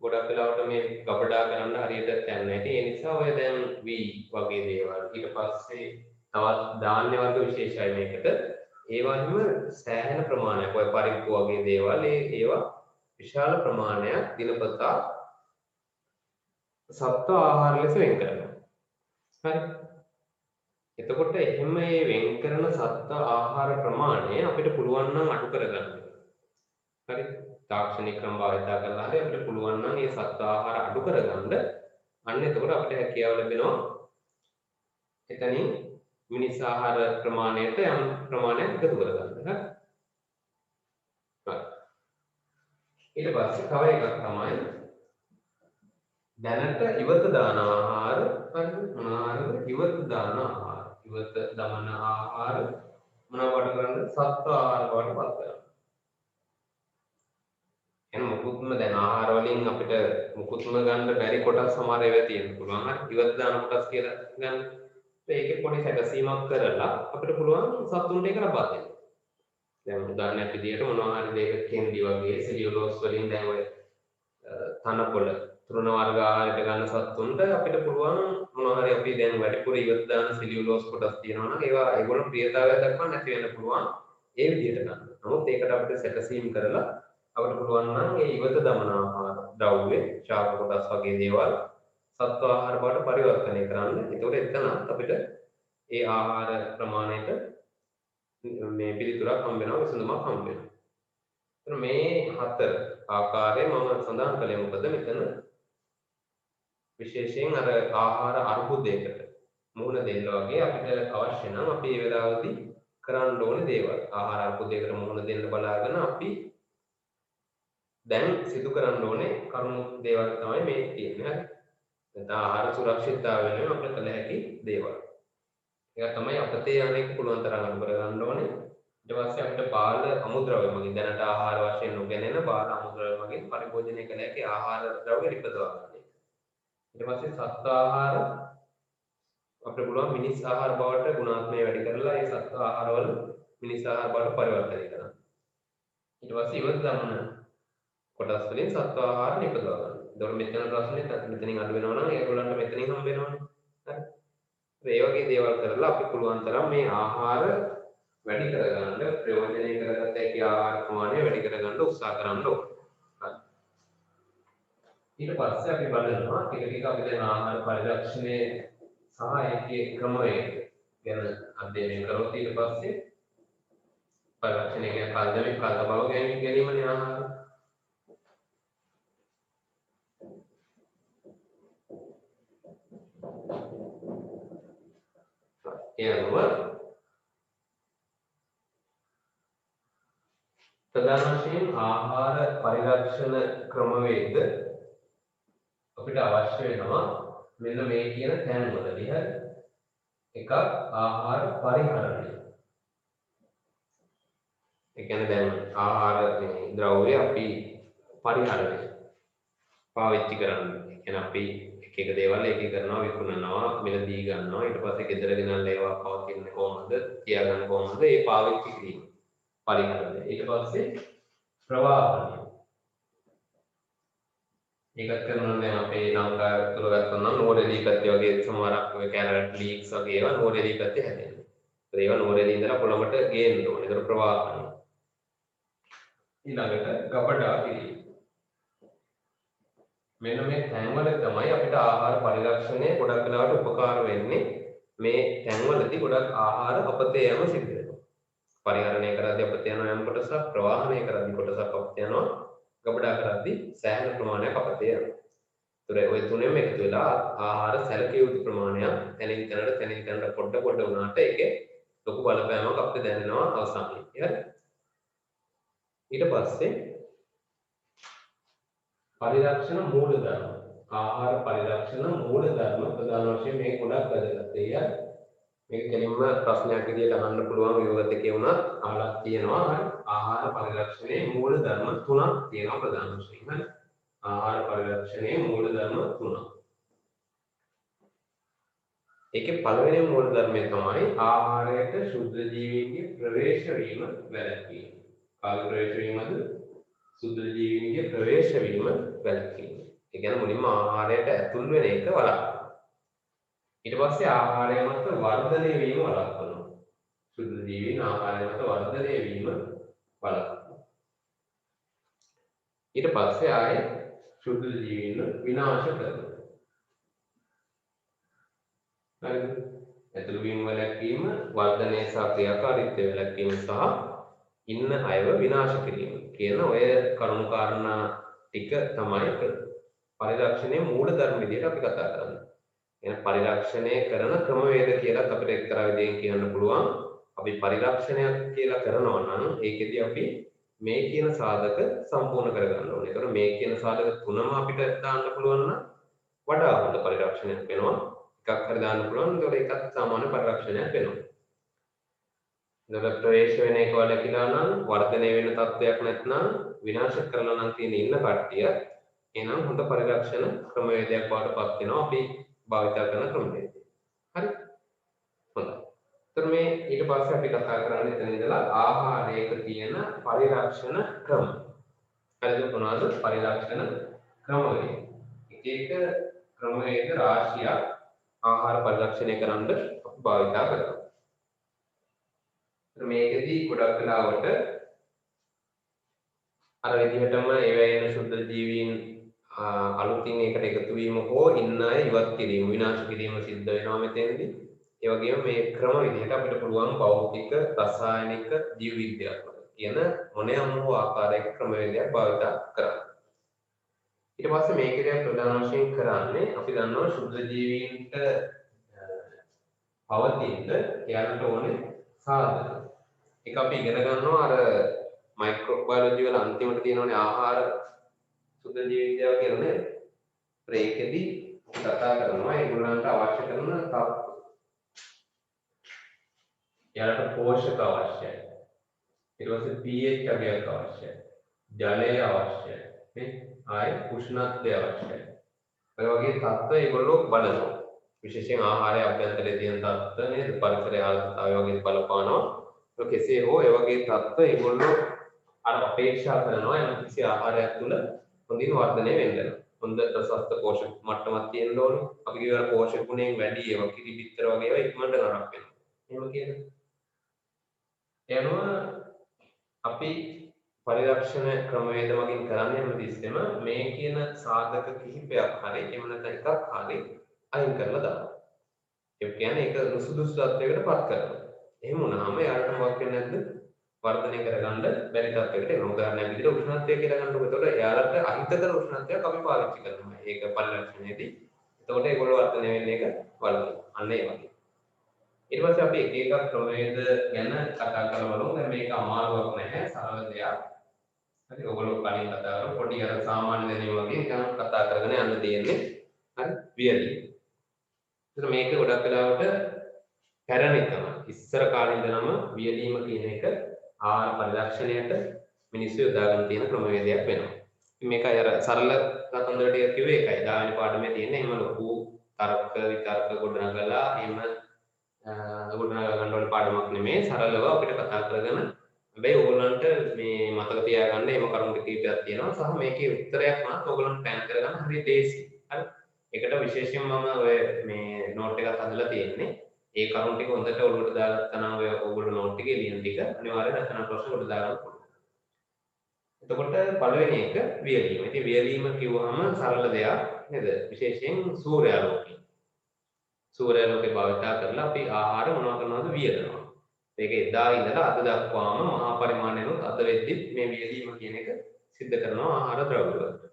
ගොඩක් වෙලාවට මේ ගබඩා කරන්න හරියට තැන් නැති. ඒ නිසා ඔය දැන් වී වගේ දේවල් ඊට පස්සේ තවත් ධාන්‍ය වර්ග විශේෂයි මේකට. ඒවයින්ම සෑහෙන ප්‍රමාණයක් ඔය පරිප්පු වගේ දේවල් ඒවා විශාල ප්‍රමාණයක් දිනපතා සත්ව ආහාර ලෙස වෙන් කරනවා. හරි. එතකොට එහෙම මේ වෙන් කරන සත්ව ආහාර ප්‍රමාණය අපිට පුළුවන් නම් අඩු කරගන්න. හරි. තාක්ෂණික ක්‍රම භාවිතා කරලා හරි අපිට පුළුවන් නම් මේ සත්ව ආහාර අඩු කරගන්න. අන්න එතකොට අපිට හැකියාව ලැබෙනවා. එතනින් මිනිස් ආහාර ප්‍රමාණයට යම් ප්‍රමාණයක් එකතු කරගන්න. හරි. ඊට පස්සේ තව එකක් තමයි දැනට ඉවත දාන ආහාර හරි මොනවාද ඉවත දාන ආහාර. ඉවත දමන ආහාර මොනවට කරන්නේ සත්ව ආහාර බවට පත් කරනවා. එහෙනම් මුකුත්ම දැන් ආහාර වලින් අපිට මුකුත්ම ගන්න බැරි කොටස් සමහර ඒවා තියෙන්න පුළුවන්. හරි ඉවත දාන කොටස් කියලා ගන්න. ඒකේ පොඩි සැකසීමක් කරලා අපිට පුළුවන් සතුන්ට ඒක ලබා දෙන්න. දැන් උදාහරණයක් විදිහට මොනවා හරි දෙයක කෙන්ඩි වගේ සෙලියුලෝස් වලින් දැන් ඔය තනකොළ තෘණ වර්ග ආහාරයට ගන්න සතුන්ට අපිට පුළුවන් මොනවා හරි අපි දැන් වැඩිපුර ඉවත දාන සෙලියුලෝස් කොටස් තියෙනවා නම් ඒවා ඒගොල්ලෝ ප්‍රියතාවය දක්වා නැති වෙන්න පුළුවන් ඒ විදිහට ගන්න. නමුත් ඒකට අපිට සැකසීම් කරලා අපිට පුළුවන් නම් ඒ ඉවත දමන ආහාර ද්‍රව්‍ය ශාක කොටස් වගේ දේවල් සත්ව ආහාර බවට පරිවර්තනය කරන්න. ඒකෝට එතන අපිට ඒ ආහාර ප්‍රමාණයට මේ පිළිතුරක් හම්බ වෙනවා විසඳුමක් හම්බ වෙනවා. එතන මේ හතර ආකාරයේ මම සඳහන් කළේ මොකද මෙතන විශේෂයෙන් අර ආහාර අර්බුදයකට මුහුණ දෙන්න වගේ අපිට අවශ්‍ය නම් අපි මේ වෙලාවදී කරන්න ඕනේ දේවල්. ආහාර අර්බුදයකට මුහුණ දෙන්න බලාගෙන අපි දැන් සිදු කරන්න ඕනේ කරුණු දේවල් තමයි මේ තියෙන්නේ. හරි. නැත්නම් ආහාර සුරක්ෂිතතාවය වෙනුවෙන් අපිට කළ හැකි දේවල්. ඒක තමයි අපතේ අනේක පුළුවන් තරම් අනුකර ගන්න ඕනේ. ඊට පස්සේ අපිට බාල අමුද්‍රව්‍ය මගින් දැනට ආහාර වශයෙන් නොගැනෙන බාල අමුද්‍රව්‍ය මගින් පරිභෝජනය කළ හැකි ආහාර ද්‍රව්‍ය නිපදවා ගන්න. ඊට පස්සේ සත්ව ආහාර අපිට පුළුවන් මිනිස් ආහාර බවට ගුණාත්මය වැඩි කරලා ඒ සත්ව ආහාරවල මිනිස් ආහාර බවට පරිවර්තනය කරනවා. ඊට පස්සේ ඉවත දමන කොටස් වලින් සත්ව ආහාර නිපදවා ගන්න. ඒතකොට මෙතන ප්‍රශ්නේ මෙතනින් අඩු වෙනවා නම් ඒගොල්ලන්ට මෙතනින් හම්බ වෙනවනේ. හරි. ඒ වගේ දේවල් කරලා අපි පුළුවන් තරම් මේ ආහාර වැඩි කරගන්න ප්‍රයෝජනෙ කරගත්ත හැකි ආහාර ප්‍රමාණය වැඩි කරගන්න උත්සාහ කරන්න ඕනේ. හරි. ඊට පස්සේ අපි බලනවා ටික ටික අපි දැන් ආහාර පරිරක්ෂණය සහ ඒකේ ක්‍රමවේද ගැන අධ්‍යයනය කරොත් ඊට පස්සේ පරිරක්ෂණය කියන්නේ කල්දමේ කල්ද බව ගැනීමනේ ආහාර. එයම ප්‍රධාන වශයෙන් ආහාර පරිරක්ෂණ ක්‍රමවේද අපිට අවශ්‍ය වෙනවා මෙන්න මේ කියන තැන්වලදී. හරි. එකක් ආහාර පරිහරණය. ඒ කියන්නේ දැන් ආහාර මේ ද්‍රව්‍ය අපි පරිහරණය පාවිච්චි කරන්නේ. ඒ කියන්නේ අපි එක එක දේවල් එක එක කරනවා විකුණනවා මිලදී ගන්නවා ඊට පස්සේ ගෙදර ගෙනල්ලා ඒවා පවතින්නේ කොහොමද තියාගන්න කොහොමද ඒ පාවිච්චි කිරීම පරිහරණය. ඊට පස්සේ ප්‍රවාහණය. ඒකත් කරනවා දැන් අපේ ලංකාව තුළ ගත්තොත් නම් නෝරෙලී පැත්තේ වගේ සමහරක් ඔය කැරට් ලීක්ස් වගේ ඒවා නෝරෙලී පැත්තේ හැදෙනවා. ඒවා නෝරෙලී ඉඳලා කොළඹට ගේන්න ඕනේ. ඒක ප්‍රවාහණය. ඊළඟට ගබඩා කිරීම. මෙන්න මේ තැන්වල තමයි අපිට ආහාර පරිරක්ෂණය ගොඩක් වෙලාවට උපකාර වෙන්නේ. මේ තැන්වලදී ගොඩක් ආහාර අපතේ යම සිද්ධ වෙනවා. පරිහරණය කරද්දී අපතේ යන යම් කොටසක්, ප්‍රවාහණය කරද්දී කොටසක් අපතේ යනවා, ගබඩා කරද්දී සෑහෙන ප්‍රමාණයක් අපතේ යනවා. ඒතර ඔය තුනෙම එකතු වෙලා ආහාර සැලකිය යුතු ප්‍රමාණයක් තැනින් තැනට පොඩ වුණාට ඒකේ ලොකු බලපෑමක් අපිට දැනෙනවා අවසානයේ. හරි. ඊට පස්සේ පරිරක්ෂණ මූලධර්ම. ආහාර පරිරක්ෂණ මූලධර්ම ප්‍රධාන වශයෙන් මේ ගොඩක් වැදගත්. මේක කෙලින්ම ප්‍රශ්නයක් විදියට අහන්න පුළුවන් විවෘත එකේ වුණත් අහලා තියෙනවා. හරි. ආහාර පරිරක්ෂණයේ මූලධර්ම තුනක් තියෙනවා ප්‍රධාන වශයෙන්. හරි. ආහාර පරිරක්ෂණයේ මූලධර්ම තුනක්. ඒකේ පළවෙනි මූලධර්මය තමයි ආහාරයට ශුද්ධ ජීවීන්ගේ ප්‍රවේශ වීම වැළැක්වීම. කාගේ ප්‍රවේශ වීමද? සුද්ධ ජීවීන්ගේ ප්‍රවේශ වීම වැළැක්වීම. ඒ කියන්නේ මුලින්ම ආහාරයට ඇතුල් වෙන එක වළක්වනවා. ඊට පස්සේ ආහාරය මත වර්ධනය වීම වළක්වනවා. සුද්ධ ජීවීන් ආහාරය මත වර්ධනය වීම වළක්වනවා. ඊට පස්සේ ආයේ සුද්ධ ජීවීන් විනාශ කරනවා. හරිද? ඇතුල් වීම වැළැක්වීම, වර්ධනය සහ ක්‍රියාකාරීත්වය වැළැක්වීම සහ ඉන්න අයව විනාශ කිරීම කියන ඔය කරුණු කාරණා ටික තමයි පරිරක්ෂණයේ මූලධර්ම විදිහට අපි කතා කරන්නේ. එහෙනම් පරිරක්ෂණය කරන ක්‍රමවේද කියලා අපිට එක්තරා විදිහකින් කියන්න පුළුවන්. අපි පරිරක්ෂණයක් කියලා කරනවා නම් ඒකෙදි අපි මේ කියන සාධක සම්පූර්ණ කරගන්න ඕනේ. ඒතකොට මේ කියන සාධක තුනම අපිට දාන්න පුළුවන් නම් වඩා හොඳ පරිරක්ෂණයක් වෙනවා. එකක් හරි දාන්න පුළුවන්. ඒතකොට ඒකත් සාමාන්‍ය පරිරක්ෂණයක් වෙනවා. එතකොට ප්‍රවේශ වෙන එක වලකිලා නම් වර්ධනය වෙන තත්ත්වයක් නැත්නම් විනාශ කරලා නම් තියෙන ඉන්න කට්ටිය එහෙනම් හොඳ පරිරක්ෂණ ක්‍රමවේදයක් වඩපත් වෙනවා අපි භාවිත කරන ක්‍රමවේදය. හරි. හොඳයි. එතකොට මේ ඊට පස්සේ අපි කතා කරන්නේ එතන ඉඳලා ආහාරයක තියෙන පරිරක්ෂණ ක්‍රම. හරිද? මොනවාද පරිරක්ෂණ ක්‍රමවේද? එක ක්‍රමවේද රාශියක් ආහාර පරිරක්ෂණය කරන්න අපි භාවිත කරනවා. මේකෙදී ගොඩක් වෙලාවට අර විදිහටම ඒවැයෙන ශුද්ධ ජීවීන් අලුතින් ඒකට එකතු වීම හෝ ඉන්න අය ඉවත් කිරීම විනාශ කිරීම සිද්ධ වෙනවා මෙතෙන්දී. ඒ වගේම මේ ක්‍රම විදිහට අපිට පුළුවන් භෞතික රසායනික ජීව විද්‍යාත්මක කියන මොනියම් හෝ ආකාරයක ක්‍රමවේදයක් භාවිත කරන්න. ඊට පස්සේ මේකේ ප්‍රධාන වශයෙන් කරන්නේ අපි දන්නවා ශුද්ධ ජීවීන්ට පවතින යන්නට ඕනේ සාධක. ඒක අපි ඉගෙන ගන්නවා අර මයික්‍රෝබයොලොජි වල අන්තිමට තියෙනවනේ ආහාර සුද්ධ ජීව විද්‍යාව කියලා නේද? ඒකෙදි කතා කරනවා ඒගොල්ලන්ට අවශ්‍ය කරන තත්ත්ව. යාලට පෝෂක අවශ්‍යයි. ඊට පස්සේ pH අගයක් අවශ්‍යයි. ජලය අවශ්‍යයි. මේ ආයි උෂ්ණත්වය අවශ්‍යයි. ඔය වගේ තත්ත්ව ඒගොල්ලෝ බලනවා. විශේෂයෙන් ආහාරය අභ්‍යන්තරයේ තියෙන තත්ත්ව නේද? පරිසරයේ ආර්ද්‍රතාවය වගේ බලපානවා. ඒක කෙසේ හෝ ඒ වගේ තත්ත්ව ඒගොල්ලෝ අර අපේක්ෂා කරනවා යම් කිසි ආහාරයක් තුළ හොඳින් වර්ධනය වෙන්න. හොඳ ප්‍රසස්ත පෝෂක මට්ටමක් තියෙන්න ඕනේ. අපි කියවන පෝෂක ගුණයෙන් වැඩි ඒවා කිරි බිත්තර වගේ ඒවා ඉක්මනට නරක වෙනවා. එහෙම කියන්නේ. එනවා අපි පරිරක්ෂණ ක්‍රමවේද වලින් කරන්නේ හැමතිස්සෙම මේ කියන සාධක කිහිපයක් හරි එහෙම නැත්නම් එකක් හරි අයින් කරලා දානවා. ඒ කියන්නේ ඒක නුසුදුසු තත්යකට පත් කරනවා. එහෙම වුණාම යාට මොකක් වෙන්නේ නැද්ද? වර්ධනය කරගන්න බැරි තත්යකට එනවා. උදාහරණයක් විදිහට උෂ්ණත්වය කියලා ගන්නකො. එතකොට යාලට අහිතකර උෂ්ණත්වයක් අපි පාවිච්චි කරනවා. ඒක පරිරක්ෂණයේදී. එතකොට ඒගොල්ලෝ වර්ධනය වෙන්නේ එක වළකිනවා. අන්න ඒ වගේ. ඊට පස්සේ අපි එක එකක් ක්‍රමවේද ගැන කතා කරමු. දැන් මේක අමාරුවක් නැහැ. සරල දෙයක්. හරි ඔයගොල්ලෝ කලින් කතා කරා පොඩි අර සාමාන්‍ය දැනීම වගේ නිකන් කතා කරගෙන යන්න තියෙන්නේ. හරි වියලි. ඒතර මේක ගොඩක් වෙලාවට පැරණි තමයි. ඉස්සර කාලේ ඉඳලම වියලීම කියන එක ආහාර පරිරක්ෂණයට මිනිස්සු යොදාගෙන තියෙන ක්‍රමවේදයක් වෙනවා. මේක අර සරල කතන්දර ටික කිව්වේ ඒකයි. දායන පාඩමේ තියෙන එහෙම ලොකු තර්ක විතර්ක ගොඩනගලා එහෙම ගොඩනගා ගන්න ඕන පාඩමක් නෙමෙයි. සරලව අපිට කතා කරගෙන හැබැයි ඕගොල්ලන්ට මේ මතක තියාගන්න එහෙම කරුණු කීපයක් තියෙනවා. සහ මේකේ උත්තරයක් මාත් ඕගොල්ලන්ට ප්ලෑන් කරගන්න හරිය ලේසි. හරි. ඒකට විශේෂයෙන් මම ඔය මේ නෝට් එකක් හදලා තියෙන්නේ. ඒ කරුණු ටික හොඳට ඔළුවට දාගත්තා නම් ඔය ඕගොල්ලෝ නෝට් එකේ ලියන ටික අනිවාර්යයෙන් රචනා ප්‍රශ්න වලට දාගන්න පුළුවන්. එතකොට පළවෙනි එක වියලීම. ඉතින් වියලීම කිව්වහම සරල දෙයක් නේද? විශේෂයෙන් සූර්යාලෝකය. සූර්යාලෝකේ භාවිතා කරලා අපි ආහාර මොනවා කරනවද වියදනවා. ඒක එදා ඉඳලා අද දක්වාම මහා පරිමාණයනොත් අද වෙද්දි මේ වියදීම කියන එක සිද්ධ කරනවා ආහාර ද්‍රව්‍ය වලට.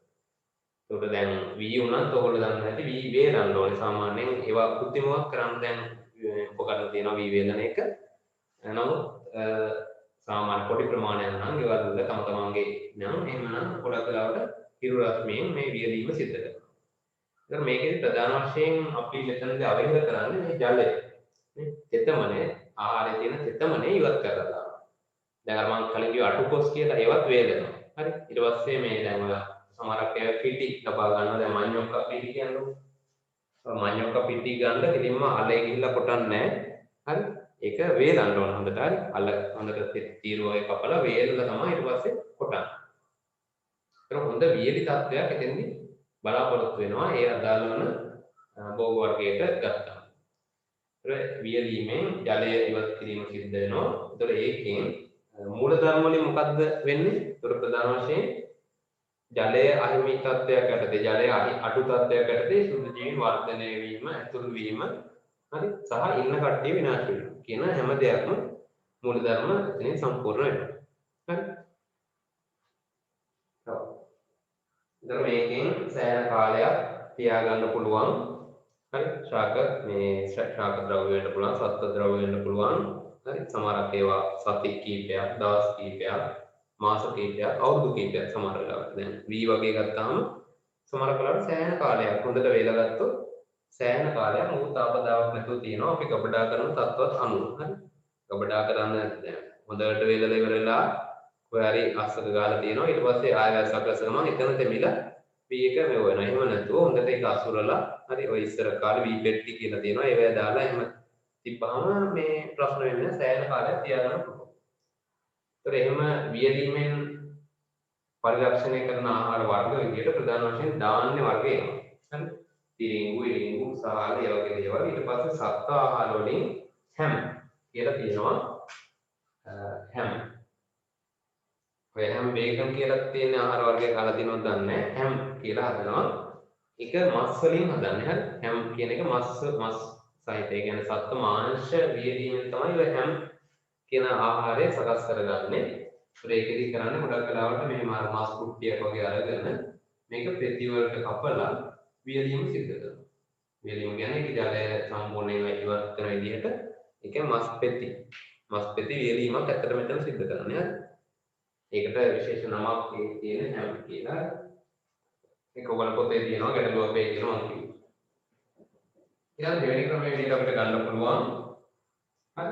ඒකට දැන් වී උනත් ඔයගොල්ලෝ දන්න හැටි වී වේලන්න ඕනේ සාමාන්‍යයෙන් ඒවා කෘත්‍රිමව කරන්න දැන් උපකරණ තියෙනවා වී වේලන එක. නමුත් සාමාන්‍ය පොඩි ප්‍රමාණයක් නම් ඒවා වල තම තමන්ගේ නම් එහෙමනම් ගොඩක් වෙලාවට හිරු රශ්මියෙන් මේ වියදීම සිද්ධ කරනවා. ඒතර මේකේ ප්‍රධාන වශයෙන් අපි මෙතනදී අවහිර කරන්නේ මේ ජලය. නේ? තෙතමනේ ආහාරයේ තියෙන තෙතමනේ ඉවත් කරලා දානවා. දැන් අර මම කලින් කිව්ව අටුකොස් කියලා ඒවත් වේලනවා. හරි. ඊට පස්සේ මේ දැන් ඔය සමහරක් අය පිටි ලබා ගන්නවා. දැන් මඤ්ඤොක්ක පිටි කියන්නේ. මඤ්ඤොක්ක පිටි ගන්න කිලින්ම අලේ ගිහිල්ලා කොටන්නේ නැහැ. හරි. ඒක වේලන්න ඕන හොඳට. හරි. අල හොඳට තීරුවයි කපලා වේලලා තමයි ඊට පස්සේ කොටන්නේ. ඒක හොඳ වියලි තත්ත්වයක් එතෙන්දී බලාපොරොත්තු වෙනවා ඒ අදාළ වන භෝග වර්ගයකට ගත්තා. ඒතර වියලීමෙන් ජලය ඉවත් කිරීම සිද්ධ වෙනවා. ඒතර ඒකෙන් මූලධර්ම වලින් මොකද්ද වෙන්නේ? ඒතර ප්‍රධාන වශයෙන් ජලය අහිමි තත්ත්වයක් යටතේ ජලය අඩු තත්ත්වයක් යටතේ සුද්ධ ජීවීන් වර්ධනය වීම, ඇතුළු වීම, හරි සහ ඉන්න කට්ටිය විනාශ වීම කියන හැම දෙයක්ම මූලධර්ම එතනින් සම්පූර්ණ වෙනවා. හරි. දැන් මේකෙන් සෑහෙන කාලයක් තියාගන්න පුළුවන්. හරි ශාක ද්‍රව්‍ය වෙන්න පුළුවන්, සත්ත්ව ද්‍රව්‍ය වෙන්න පුළුවන්. හරි සමහරක් ඒවා සති කීපයක්, දවස් කීපයක්, මාස කීපයක්, අවුරුදු කීපයක් සමහර වෙලාවට. දැන් වී වගේ ගත්තාම සමහර වෙලාවට සෑහෙන කාලයක් හොඳට වේලා ගත්තොත් සෑහෙන කාලයක් මොකද තාපදාවක් නැතුව තියෙනවා අපි ගබඩා කරන තත්ත්වත් අනුව. හරි. ගබඩා කරන්න දැන් හොඳට වේලලා ඉවරලා කොහේ හරි අස්සක ගාලා තියෙනවා. ඊට පස්සේ ආයෙ සකස් කරනවා. එතන තෙමිලා V1 මෙව වෙනවා. එහෙම නැතුව හොඳට ඒක අසුරලා හරි ඔය ඉස්සර කාලේ V පෙට්ටි කියලා තියෙනවා. ඒවැය දාලා එහෙම තිබ්බහම මේ ප්‍රශ්න වෙන්නේ සෑහෙන කාලයක් තියාගන්න පුළුවන්. ඒතර එහෙම වියදීමෙන් පරිරක්ෂණය කරන ආහාර වර්ග විදිහට ප්‍රධාන වශයෙන් ධාන්‍ය වර්ග එනවා. හරි. තිරිඟු, ඉරිඟු, සාල ඒ වගේ දේවල්. ඊට පස්සේ සත්ව ආහාර වලින් හැම් කියලා තියෙනවා. හැම්. ඔය හැම් බේකන් කියලා තියෙන ආහාර වර්ගයක් අහලා තියෙනවද දන්නේ නැහැ. හැම් කියලා හදනවා. ඒක මස් වලින් හදන්නේ. හරි. හැම් කියන එක මස් සහිත. ඒ කියන්නේ සත්ව මාංශ වියදීමෙන් තමයි ඔය හැම් කියන ආහාරය සකස් කරගන්නේ. ඒකෙදි කරන්නේ ගොඩක් වෙලාවට මේ මස් කුට්ටියක් වගේ අරගෙන මේක පෙති වලට කපලා වියදීම සිද්ධ කරනවා. වියදීම කියන්නේ ඒක ජලය සම්පූර්ණයෙන් ඉවත් කරන විදිහට ඒක මස් පෙති වියදීමක් ඇත්තට මෙතන සිද්ධ කරන්නේ. ඒකට විශේෂ නමක් තියෙන හැම් කියලා. ඒක ඔයගොල්ලෝ පොතේ තියෙනවා ගැටලුව අපේ කියනවා මම කිව්වා. ඊළඟ දෙවෙනි ක්‍රමයේ විදිහට අපිට ගන්න පුළුවන්. හරි.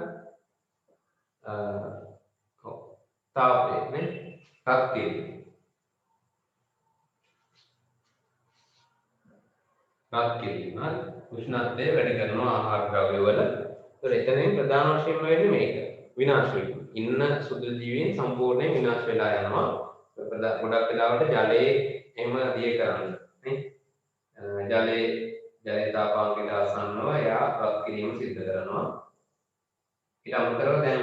තාපේ නේ රත් කිරීම. රත් කිරීම උෂ්ණත්වය වැඩි කරනවා ආහාර ද්‍රව්‍ය වල. ඒතර එතනින් ප්‍රධාන වශයෙන්ම වෙන්නේ මේක. විනාශ වීම. ඉන්න සුදු ජීවීන් සම්පූර්ණයෙන් විනාශ වෙලා යනවා. ගොඩක් වෙලාවට ජලයේ එහෙම දිය කරන්නේ නේ. ජලයේ තාපාංකයට ආසන්නව එයා රත් කිරීම සිද්ධ කරනවා. ඊට අමතරව දැන්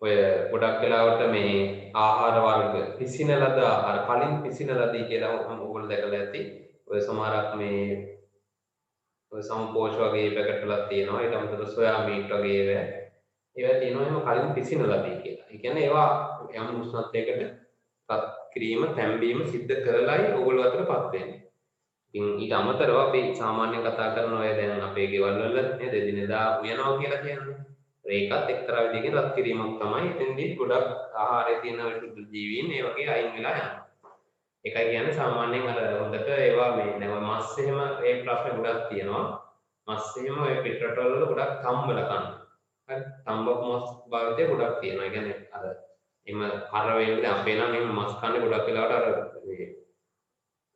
ඔය ගොඩක් වෙලාවට මේ ආහාර වර්ග පිසින ලද ආහාර කලින් පිසින ලදී කියලා ඔයගොල්ලෝ දැකලා ඇති. ඔය සමහරක් මේ ඔය සම්පෝෂ වගේ පැකට් වලක් තියෙනවා. ඊට අමතරව සොයා මීට් වගේ ඒවා තියෙනවා එහෙම කලින් පිසින ලදී කියලා. ඒ කියන්නේ ඒවා යම් උෂ්ණත්වයකට පත් කිරීම තැම්බීම සිද්ධ කරලායි ඔයගොල්ලෝ අතරපත් වෙන්නේ. ඉතින් ඊට අමතරව අපි සාමාන්‍යයෙන් කතා කරන ඔය දැන් අපේ ගෙවල් වල නේද එදිනෙදා උයනවා කියලා කියන්නේ. ඒකත් එක්තරා විදිහකින් රත් කිරීමක් තමයි. එතෙන්දී ගොඩක් ආහාරයේ තියෙන විසුද්ධ ජීවීන් ඒ වගේ අයින් වෙලා යනවා. ඒකයි කියන්නේ සාමාන්‍යයෙන් අර හොඳට ඒවා මේ දැන් මස් එහෙම ඒ ප්‍රශ්න ගොඩක් තියෙනවා. මස් එහෙම ඔය පිටරටවල වල ගොඩක් තම්බල කන. හරි තම්බක් මස් භාවිතය ගොඩක් තියෙනවා. ඒ කියන්නේ අර එම කර වේලේ අපේ නම් එහෙම මස් කන්නේ ගොඩක් වෙලාවට අර මේ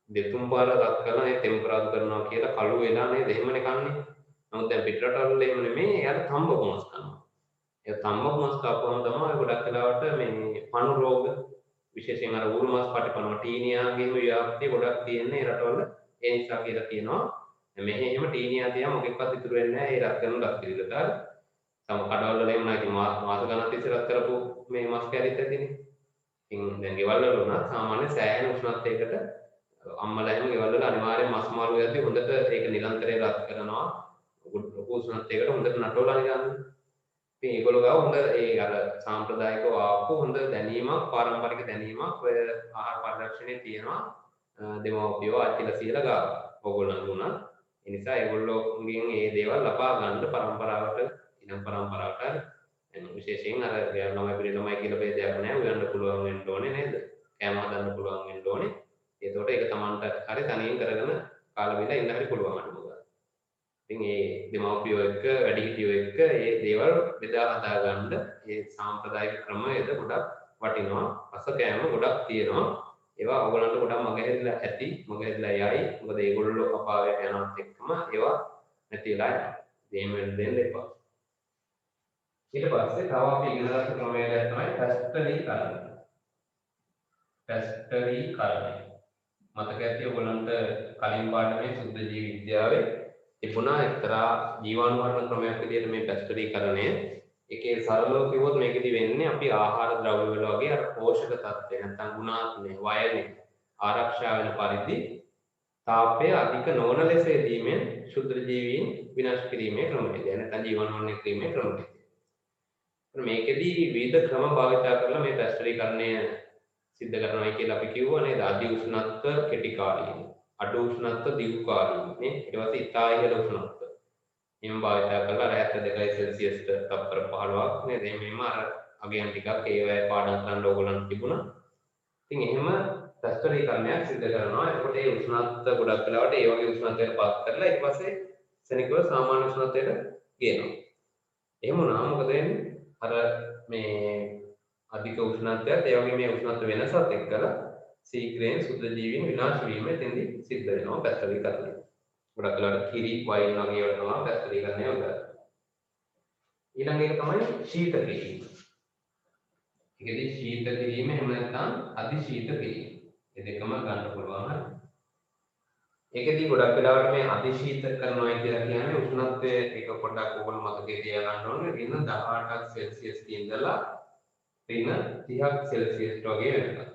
දෙතුන් පාර රත් කරලා ඒ ටෙම්පරාදු කරනවා කියලා කළු වෙලා නේද එහෙමනේ කන්නේ. නමුත් දැන් පිටරටවල එහෙම නෙමෙයි. එයාලා තම්බක මස් කනවා. ඒ තම්බක මස් කපුවම තමයි ගොඩක් වෙලාවට මේ පණු රෝග විශේෂයෙන් අර උරු මස් පටිපනවා ටීනියාගේම ව්‍යාප්තිය ගොඩක් තියෙන්නේ ඒ රටවල. ඒ නිසා කියලා කියනවා මෙහෙ එහෙම ටීනියා තියා මොකෙක්වත් ඉතුරු වෙන්නේ නැහැ. ඒ රත් කරන රත් කිරිලට. සම කඩවල වල එහෙම නැති මාස ගණන් තිස්සේ රත් කරපු මේ මස් කැරිත් ඇතිනේ. ඉතින් දැන් ගෙවල් වල උනත් සාමාන්‍ය සෑහෙන උෂ්ණත්වයකට අම්මලා එහෙම ගෙවල් වල අනිවාර්යෙන් මස් මාළු යද්දී හොඳට ඒක නිරන්තරයෙන් රත් කරනවා. ලොකු උෂ්ණත්වයකට හොඳට නටවලා නිකන්. ඉතින් ඒගොල්ලෝ ගාව හොඳ ඒ අර සාම්ප්‍රදායිකව ආපු හොඳ දැනීමක් පාරම්පරික දැනීමක් ඔය ආහාර පරිරක්ෂණයේ තියෙනවා. දෙමව්පියෝ අච්චිලා සීලා ගාව. ඕගොල්ලන් දුන්නා. ඒ නිසා ඒගොල්ලෝගෙන් මේ දේවල් ලබා ගන්න පරම්පරාවට ඉනම් පරම්පරාවට විශේෂයෙන් අර ළමයි පිළි ළමයි කියලා ભેදයක් නැහැ. උයන්න පුළුවන් වෙන්න ඕනේ නේද? කෑම හදන්න පුළුවන් වෙන්න ඕනේ. ඒතකොට ඒක Tamanට හරි තනියෙන් කරගෙන කාලා බිලා ඉන්න හරි පුළුවන් අඩුම ගන්න. ඉතින් මේ දෙමව්පියෝ එක්ක වැඩිහිටියෝ එක්ක මේ දේවල් බෙදා හදා ගන්න මේ සාම්ප්‍රදායික ක්‍රමයේද ගොඩක් වටිනවා. රස කෑම ගොඩක් තියෙනවා. ඒවා ඔයගොල්ලන්ට ගොඩක් මගහැරිලා ඇති. මගහැරිලා යයි. මොකද ඒගොල්ලෝ අපායට යනවත් එක්කම ඒවා නැතිලා යනවා. දෙන්න දෙන්න එපා. ඊට පස්සේ තව අපි ඉගෙන ගන්න ක්‍රමයක් තමයි පැස්ටරීකරණය. පැස්ටරීකරණය. මතක ඇති ඔයගොල්ලන්ට කලින් පාඩමේ සුද්ධ ජීව විද්‍යාවේ තිබුණා එක්තරා ජීවාණු වර්ණ ක්‍රමයක් විදිහට මේ පැස්ටරීකරණය. ඒකේ සරලව කිව්වොත් මේකෙදි වෙන්නේ අපි ආහාර ද්‍රව්‍ය වල වගේ අර පෝෂක තත්ත්වය නැත්නම් ගුණාත්මක වයනේ ආරක්ෂා වෙන පරිදි තාපය අධික නොවන ලෙස යෙදීමෙන් ශුද්ධ ජීවීන් විනාශ කිරීමේ ක්‍රමයේදී නැත්නම් ජීවාණු වර්ණ කිරීමේ ක්‍රමයේදී මේකෙදි විවිධ ක්‍රම භාවිත කරලා මේ පැස්ටරීකරණය සිද්ධ කරනවා කියලා අපි කිව්වා නේද? අධි උෂ්ණත්ව කෙටි කාලීන, අඩු උෂ්ණත්ව දිගු කාලීන නේ. ඊට පස්සේ ඉතා ඉහළ උෂ්ණත්ව. එහෙම භාවිත කරලා 72 සෙල්සියස්ට තත්පර 15ක් නේද? එහෙම අර අගයන් ටිකක් ඒවැය පාඩම් කරන්න ඕගොල්ලන්ට තිබුණා. ඉතින් එහෙම පැස්ටරීකරණයක් සිදු කරනවා. එතකොට ඒ උෂ්ණත්ව ගොඩක් වෙලාවට ඒ වගේ උෂ්ණත්වයකට පත් කරලා ඊට පස්සේ ශනිකව සාමාන්‍ය උෂ්ණත්වයට ගේනවා. එහෙම වුණාම මොකද වෙන්නේ? අර මේ අධික උෂ්ණත්වයත් ඒ වගේ මේ උෂ්ණත්ව වෙනසත් එක්කලා ශීඝ්‍රයෙන් සුද්ධ ජීවීන් විනාශ වීම එතෙන්දී සිද්ධ වෙනවා පැස්ටරීකරණය. ගොඩක් වෙලාවට කිරි වයින් වගේ ඒවා තමයි පැස්ටරීකරණය වෙන්නේ. ඊළඟ එක තමයි ශීත කිරීම. ඒකදී ශීත කිරීම එහෙම නැත්නම් අධි ශීත කිරීම. මේ දෙකම ගන්න පුළුවන් හරි. ඒකදී ගොඩක් වෙලාවට මේ අධි ශීත කරනවා කියලා කියන්නේ උෂ්ණත්වය එක පොඩ්ඩක් ඕගොල්ලෝ මතකයේ තියාගන්න ඕනේ. ඍණ 18ක් සෙල්සියස් ඉඳලා ඍණ 30ක් සෙල්සියස් වගේ වෙනවා.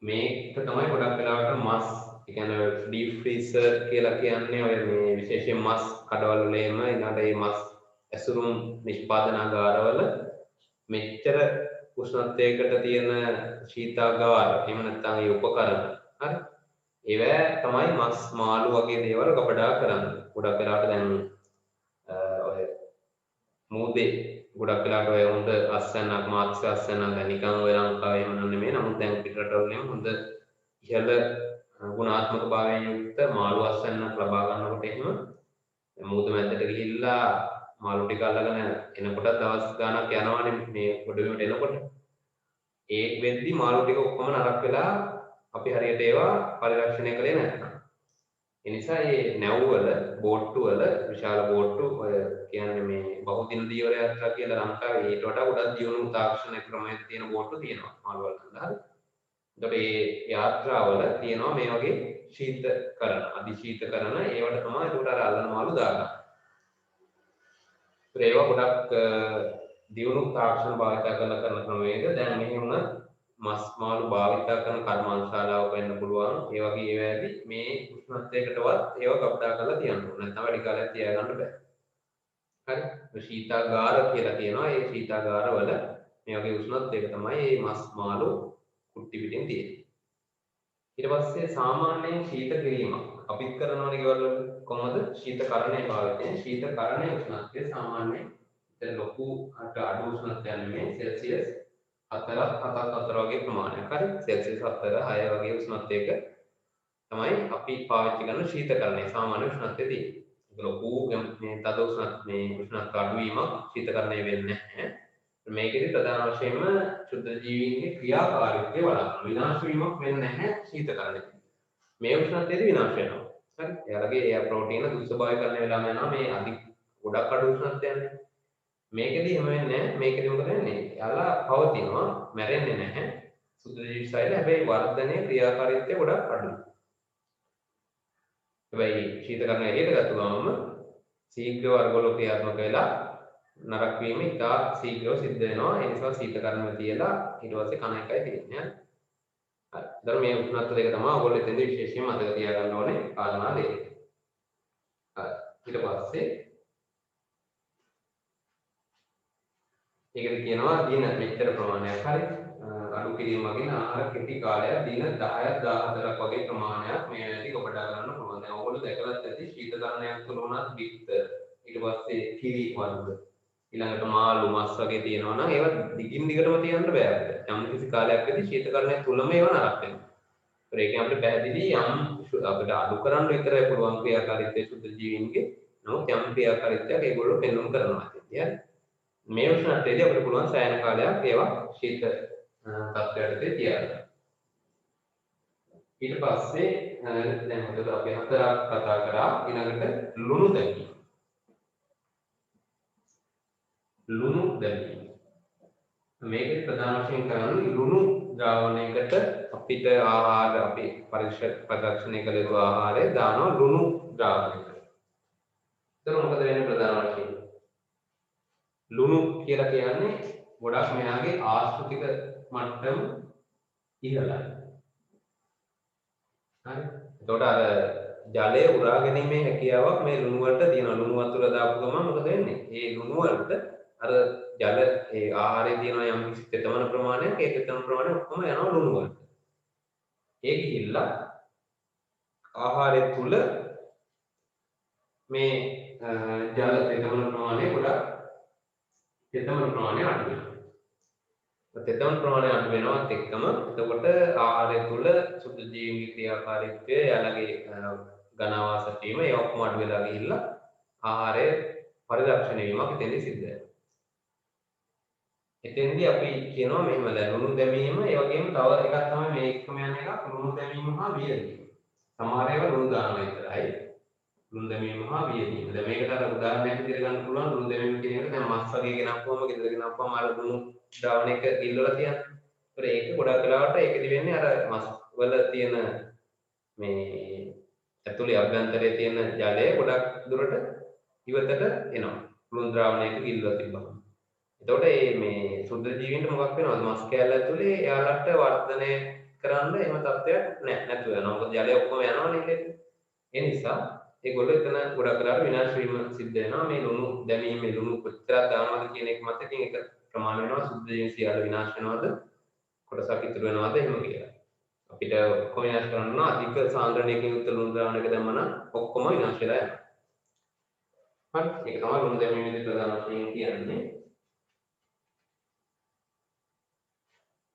මේක තමයි ගොඩක් වෙලාවට මස් ඒ කියන්නේ ඩීප් ෆ්‍රීසර් කියලා කියන්නේ ඔය මේ විශේෂයෙන් මස් කඩවල වල එම ඊළඟට මේ මස් ඇසුරුම් නිෂ්පාදනාගාරවල මෙච්චර උෂ්ණත්වයකට තියෙන ශීතාගාර එහෙම නැත්නම් ඒ උපකරණ හරි ඒවා තමයි මස් මාළු වගේ දේවල් කපඩා කරන්නේ. ගොඩක් වෙලාවට දැන් ඔය මූදේ ගොඩක් වෙලාවට ඔය හොඳ අස්සනක් මාත්ස්ක අස්සනක් දැන් නිකන් ඔය ලංකාවේ එහෙම නෙමෙයි. නමුත් දැන් පිටරටවල නෙමෙයි හොඳ ඉහළ ගුණාත්මක භාවයෙන් යුක්ත මාළු අස්සනක් ලබා ගන්නකොට එහෙම මූද මැදට ගිහිල්ලා මාළු ටික අල්ලගෙන එනකොට දවස් ගාණක් යනවානේ මේ ගොඩබිමට එනකොට. ඒ වෙද්දි මාළු ටික ඔක්කොම නරක වෙලා අපි හරියට ඒවා පරිරක්ෂණය කළේ නැත්නම්. ඒ නිසා මේ නැව්වල බෝට්ටු වල විශාල බෝට්ටු ඔය කියන්නේ මේ බහුදින දීවර යාත්‍රා කියලා ලංකාවේ ඊට වඩා ගොඩක් දියුණු තාක්ෂණ ක්‍රමයක තියෙන බෝට්ටු තියෙනවා මාළු වල හරි. එතකොට මේ යාත්‍රාවල තියෙනවා මේ වගේ ශීතකරණ අධි ශීතකරණ ඒවට තමයි ඒකට අර අල්ලන මාළු දාගන්නේ. ඒවා ගොඩක් දියුණු තාක්ෂණ භාවිත කරලා කරන ක්‍රමයක දැන් මෙහි වුණ මස් මාළු භාවිත කරන කර්මාන්තශාලාවක වෙන්න පුළුවන්. ඒ වගේ ඒවාදී මේ උෂ්ණත්වයකටවත් ඒවා කප්ඩා කරලා තියන්න ඕනේ. නැත්නම් වැඩි කාලයක් තියාගන්න බෑ. හරි. ශීතාගාර කියලා කියනවා. ඒ ශීතාගාරවල මේ වගේ උෂ්ණත්වයක තමයි මේ මස් මාළු කුට්ටි පිටින් තියෙන්නේ. ඊට පස්සේ සාමාන්‍යයෙන් ශීත කිරීමක් අපිත් කරනවනේ ගෙවල් වල කොහොමද ශීතකරණය භාවිතයෙන් ශීතකරණයේ උෂ්ණත්වය සාමාන්‍යයෙන් ලොකු අඩු උෂ්ණත්වයක් නෙමෙයි සෙල්සියස් 4 වගේ ප්‍රමාණයක්. හරි සෙල්සියස් 4 6 වගේ උෂ්ණත්වයක තමයි අපි පාවිච්චි කරන ශීතකරණය සාමාන්‍ය උෂ්ණත්වයේදී. ඒක ලොකු මේ තද උෂ්ණත්ව අඩුවීමක් ශීතකරණය වෙන්නේ නැහැ. මේකෙදි ප්‍රධාන වශයෙන්ම ශුද්ධ ජීවීන්ගේ ක්‍රියාකාරීත්වය වළක්වන විනාශ වීමක් වෙන්නේ නැහැ ශීතකරණයේදී. මේ උෂ්ණත්වයේදී විනාශ වෙනවා. හරි. එයාලගේ ඒ ප්‍රෝටීන දුෂ්පභාවීකරණය වෙලාම යනවා මේ අධික ගොඩක් අඩු උෂ්ණත්වයන්නේ. මේකෙදි එහෙම වෙන්නේ නැහැ. මේකෙදි මොකද වෙන්නේ? එයාලා පවතිනවා, මැරෙන්නේ නැහැ. සුද්ධ ජීවි සෛල හැබැයි වර්ධනයේ ක්‍රියාකාරීත්වය ගොඩක් අඩුයි. හැබැයි ශීතකරණය එළියට ගත්ත ගමන්ම ශීඝ්‍රව අර්ගොල්ල ක්‍රියාත්මක වෙලා නරක වීම ඉතා ශීඝ්‍රව සිද්ධ වෙනවා. ඒ නිසා ශීතකරණය තියලා ඊට පස්සේ කන එකයි තියෙන්නේ. හරි. ඒතර මේ උෂ්ණත්ව දෙක තමයි ඔයගොල්ලෝ එතෙන්දී විශේෂයෙන් මතක තියාගන්න ඕනේ කාරණා දෙක. හරි. ඊට පස්සේ ඒකද කියනවා දින මෙච්චර ප්‍රමාණයක් හරි අඩු කිරීම වගේ ආහාර කෙටි කාලයක් දින 10ක් 14ක් වගේ ප්‍රමාණයක් මේ වැඩි කපඩා ගන්න පුළුවන්. දැන් ඔයගොල්ලෝ දැකලත් ඇති ශීතකරණයක් තුල උනත් බිත්තර ඊට පස්සේ කිරි වර්ග ඊළඟට මාළු මස් වගේ තියෙනවා නම් ඒවා දිගින් දිගටම තියන්න බෑ අපිට. යම් කිසි කාලයකදී ශීතකරණය තුලම ඒවා නරක වෙනවා. ඒකෙන් අපිට පැහැදිලි යම් අපිට අඩු කරන්න විතරයි පුළුවන් ක්‍රියාකාරීත්වයේ සුද්ධ ජීවීන්ගේ. නමුත් යම් ක්‍රියාකාරීත්වයක් ඒගොල්ලෝ පෙන්වන්න කරනවා. හරිද? මේ උෂ්ණත්වයේදී අපිට පුළුවන් සෑහෙන කාලයක් ඒවා ශීත තත්ත්වයකට තියාගන්න. ඊට පස්සේ දැන් මොකද අපි හතරක් කතා කරා ඊළඟට ලුණු දැමීම. ලුණු දැමීම. මේකේ ප්‍රධාන වශයෙන් කරන්නේ ලුණු ද්‍රාවණයකට අපිට ආහාර අපි පරීක්ෂණය කළ යුතු ආහාරය දානවා ලුණු ද්‍රාවණයකට. එතන මොකද වෙන්නේ ප්‍රධාන වශයෙන්? ලුණු කියලා කියන්නේ ගොඩක් මෙයාගේ ආශ්‍රිතික මට්ටම ඉහළයි. හරි. එතකොට අර ජලය උරා ගැනීමේ හැකියාවක් මේ ලුණු වලට තියෙනවා. ලුණු වතුර දාපු ගමන් මොකද වෙන්නේ? ඒ ලුණු වලට අර ජල ඒ ආහාරයේ තියෙන යම් කිසි තෙතමන ප්‍රමාණයක් ඒ තෙතමන ප්‍රමාණය ඔක්කොම යනවා ලුණු වලට. ඒ ගිහිල්ලා ආහාරය තුල මේ ජල තෙතමන ප්‍රමාණය ගොඩක් තෙතමන ප්‍රමාණය අඩු වෙනවා. තෙතමන ප්‍රමාණය අඩු වෙනවත් එක්කම එතකොට ආහාරය තුල සුද්ධ ජීවීන්ගේ ක්‍රියාකාරීත්වය යාලගේ ඝන ආවාස වීම ඒ ඔක්කොම අඩු වෙලා ගිහිල්ලා ආහාරය පරිරක්ෂණය වීමක් එතෙන්දී සිද්ධ වෙනවා. එතෙන්දී අපි කියනවා මෙහෙම දැන් ලුණු දැමීම ඒ වගේම තව එකක් තමයි මේ එක්කම යන එකක් ලුණු දැමීම හා වියදීම. සමහර ඒවා ලුණු දානවා විතරයි. ලුණු දැමීම හා වියදීම. දැන් මේකට අර උදාහරණයක් විදිහට ගන්න පුළුවන් ලුණු දැමීම කියන එක දැන් මස් වගේ ගෙනක්වම ගෙදර ගෙනක්වම අර ලුණු ද්‍රාවණ එක ඉල්ලලා තියන්නේ. ඒක ගොඩක් වෙලාවට ඒකෙදි වෙන්නේ අර මස් වල තියෙන මේ ඇතුලේ අභ්‍යන්තරයේ තියෙන ජලය ගොඩක් දුරට ඉවතට එනවා. ලුණු ද්‍රාවණයක ඉල්ලලා තිබ්බම. එතකොට මේ සුද්ධ ජීවීන්ට මොකක් වෙනවද? මස් කෑල්ල ඇතුලේ එයාලට වර්ධනය කරන්න එහෙම තත්ත්වයක් නැතුව යනවා. මොකද ජලය ඔක්කොම යනවනේ ඒකේ. ඒ නිසා ඒගොල්ලෝ එතන ගොඩක් වෙලාවට විනාශ වීම සිද්ධ වෙනවා. මේ ලුණු දැමීමේ ලුණු කොච්චරක් දානවද කියන එක මත ඉතින් ඒක ප්‍රමාණ වෙනවා. සුද්ධ ජීවීන් සියල්ල විනාශ වෙනවද? කොටසක් ඉතුරු වෙනවද එහෙම කියලා. අපිට ඔක්කොම විනාශ කරන්න නම් අධික සාන්ද්‍රණයකින් යුක්ත ලුණු ද්‍රාවණයක දැම්ම නම් ඔක්කොම විනාශ වෙලා යනවා. හරි. ඒක තමයි ලුණු දැමීමේදී ප්‍රධාන වශයෙන් කියන්නේ.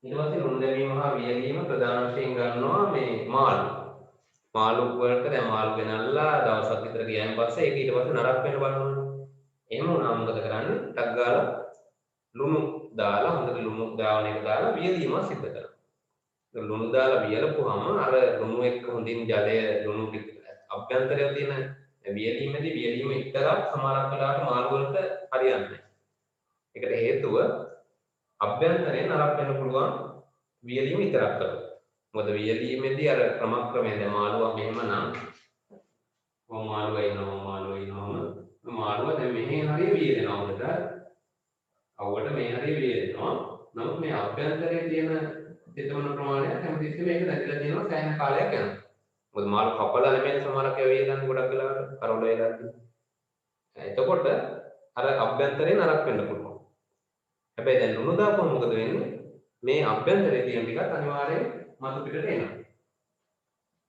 ඊට පස්සේ ලුණු දැමීම හා වියදීම ප්‍රධාන වශයෙන් ගන්නවා මේ මාළු. මාළු වලට දැන් මාළු ගෙනල්ලා දවසක් විතර ගියාන් පස්සේ ඒක ඊට පස්සේ නරක වෙන බලනවා. එහෙම වුණාම මොකද කරන්නේ? ටක් ගාලා ලුණු දාලා හොඳට ලුණු ද්‍රාවණයක දාලා වියදීම සිද්ධ කරනවා. ඒක ලුණු දාලා වියලපුවාම අර ලුණු එක්ක හොඳින් ජලය ලුණු ටික අභ්‍යන්තරයේ තියෙන වියදීමේදී වියදීම ඉතරක් සමානක් වෙලාවට මාළු වලට හරියන්නේ නැහැ. ඒකට හේතුව අභ්‍යන්තරයෙන් නරක වෙන්න පුළුවන් වියලීම විතරක් කරලා. මොකද වියලීමේදී අර ක්‍රමක්‍රමයෙන් දැන් මාළුවා මෙහෙම නම් මාළුවා ඉන්නවා මාළුව දැන් මෙහෙ හරිය වියදෙනවා උඩට. අවුවට මේ හරිය වියදෙනවා. නමුත් මේ අභ්‍යන්තරයේ තියෙන තෙතමන ප්‍රමාණය හැමතිස්සෙම මේක නැතිලා තියෙනවා සෑහෙන කාලයක් යනවා. මොකද මාළු කපලා නෙමෙයි සමහරක් ඒවා වියදන්නේ ගොඩක් වෙලාවට කරවල වෙලාදී. එතකොට අර අභ්‍යන්තරයෙන් නරක වෙන්න පුළුවන්. හැබැයි දැන් ලුණු දාපුවම මොකද වෙන්නේ? මේ අභ්‍යන්තරයේ තියෙන ටිකත් අනිවාර්යයෙන් මතු පිටට එනවා.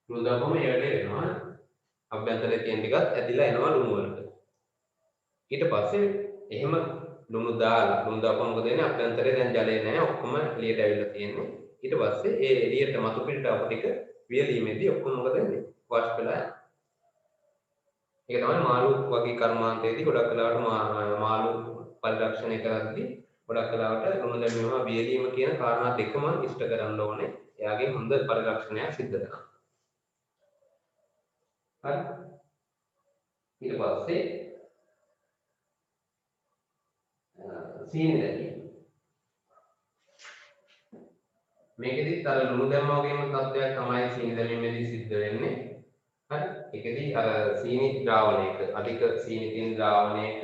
ලුණු දාපුවම ඒ වැඩේ වෙනවා. අභ්‍යන්තරයේ තියෙන ටිකත් ඇදිලා එනවා ලුණු වලට. ඊට පස්සේ එහෙම ලුණු දාපුවම මොකද වෙන්නේ? අභ්‍යන්තරයේ දැන් ජලය නැහැ. ඔක්කොම එළියට ඇවිල්ලා තියෙන්නේ. ඊට පස්සේ ඒ එළියට මතු පිටට ආපු ටික වියලීමේදී ඔක්කොම මොකද වෙන්නේ? වාෂ්ප වෙලා යනවා. ඒක තමයි මාළු වගේ කර්මාන්තයේදී ගොඩක් වෙලාවට මාළු පරිරක්ෂණය කරද්දී ගොඩක් වෙලාවට ලුණු දැමීම හා වියදීම කියන කාරණා දෙකම ඉෂ්ට කරන්න ඕනේ. එයාගේ හොඳ පරිරක්ෂණයක් සිද්ධ කරනවා. හරි. ඊට පස්සේ සීනි දැමීම. මේකෙදිත් අර ලුණු දැම්මා වගේම තත්ත්වයක් තමයි සීනි දැමීමේදී සිද්ධ වෙන්නේ. හරි. ඒකෙදී අර සීනි ද්‍රාවණයක අධික සීනි තියෙන ද්‍රාවණයක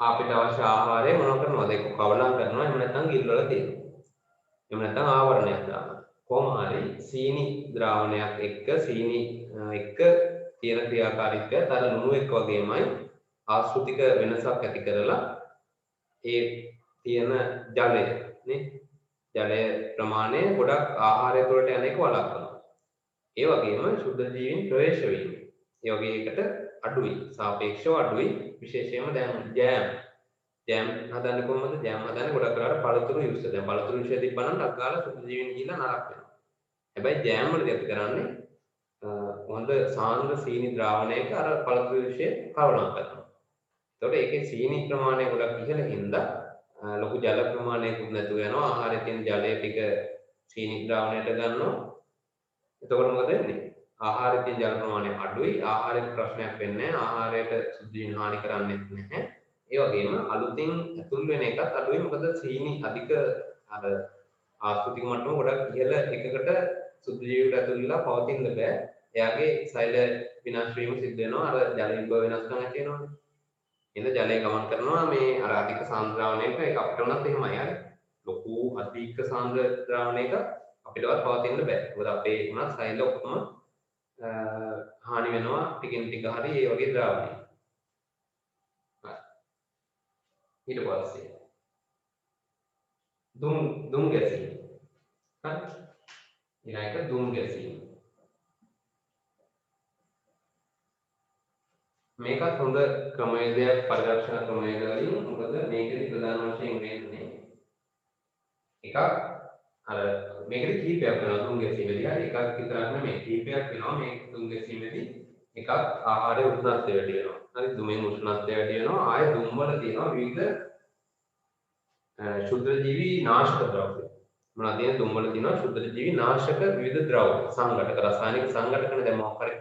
අපිට අවශ්‍ය ආහාරය මොනව කරනවද? ඒක කවලම් කරනවා. එහෙම නැත්නම් ගිල්වල තියෙනවා. එහෙම නැත්නම් ආවරණයක් දානවා. කොහොම හරි සීනි ද්‍රාවණයක් එක්ක සීනි එක්ක තියෙන ක්‍රියාකාරීත්වය අර ලුණු එක්ක වගේමයි ආශ්‍රිතික වෙනසක් ඇති කරලා ඒ තියෙන ජලය නේ ජලය ප්‍රමාණය ගොඩක් ආහාරය තුළට යන එක වළක්වනවා. ඒ වගේම ශුද්ධ ජීවීන් ප්‍රවේශ වීම. ඒ වගේ එකට අඩුයි. සාපේක්ෂව අඩුයි. විශේෂයෙන්ම දැන් ජෑම් හදන්නේ කොහොමද? ජෑම් හදන්නේ ගොඩක් වෙලාවට පළතුරු යුක්ත. දැන් පළතුරු විශේෂ තිබ්බනම් ටක් ගාලා ශුද්ධ ජීවීන් ගිහිල්ලා නරක වෙනවා. හැබැයි ජෑම් වලදී අපි කරන්නේ හොඳ සාන්ද්‍ර සීනි ද්‍රාවණයක අර පළතුරු විශේෂ කවලම් කරනවා. එතකොට ඒකේ සීනි ප්‍රමාණය ගොඩක් ඉහළ හින්දා ලොකු ජල ප්‍රමාණයකුත් නැතුව යනවා. ආහාරයේ තියෙන ජලය ටික සීනි ද්‍රාවණයට ගන්නවා. එතකොට මොකද වෙන්නේ? ආහාරයේ තියෙන ජල ප්‍රමාණය අඩුයි. ආහාරයට ප්‍රශ්නයක් වෙන්නේ නැහැ. ආහාරයට සුද්ධ ජීවීන් හානි කරන්නේ නැහැ. ඒ වගේම අලුතින් ඇතුල් වෙන එකත් අඩුයි. මොකද සීනි අධික අර ආස්තික මට්ටම ගොඩක් ඉහළ එකකට සුද්ධ ජීවීන්ට ඇතුල් වෙලා පවතින්න බෑ. එයාගේ සෛල විනාශ වීම සිද්ධ වෙනවා. අර ජල ඉබ්බ වෙනස්කම් ඇති වෙනවනේ. එඳ ජලය ගමන් කරනවා මේ අර අධික සාන්ද්‍රාවණයක ඒක අපිට උනත් එහෙමයි. හරි. ලොකු අධික සාන්ද්‍ර ද්‍රාවණයක අපිටවත් පවතින්න බෑ. මොකද අපේ උනත් සෛල ඔක්කොම හානි වෙනවා ටිකින් ටික හරි ඒ වගේ ද්‍රාවණයක. ඊට පස්සේ දුම් ගැසීම. හරි. ඊළඟ දුම් ගැසීම. මේකත් හොඳ ක්‍රමවේදයක් පරිරක්ෂණ ක්‍රමවේද වලින් මොකද මේකේ ප්‍රධාන වශයෙන් වෙන්නේ එකක් අර මේකේ කීපයක් වෙනවා දුම් ගැසීමේදී හරි එකක් විතරක් නෙමෙයි කීපයක් වෙනවා මේ දුම් ගැසීමේදී එකක් ආහාරයේ උෂ්ණත්වය වැඩි වෙනවා හරි දුමෙන් උෂ්ණත්වය වැඩි වෙනවා ආය දුම් වල තියෙනවා විවිධ ශුද්ධ ජීවි නාශක ද්‍රව්‍ය මොනවද තියෙන දුම් වල තියෙනවා ශුද්ධ ජීවි නාශක විවිධ ද්‍රව්‍ය සංඝටක රසායනික සංඝටකන දැන් මොකක් හරි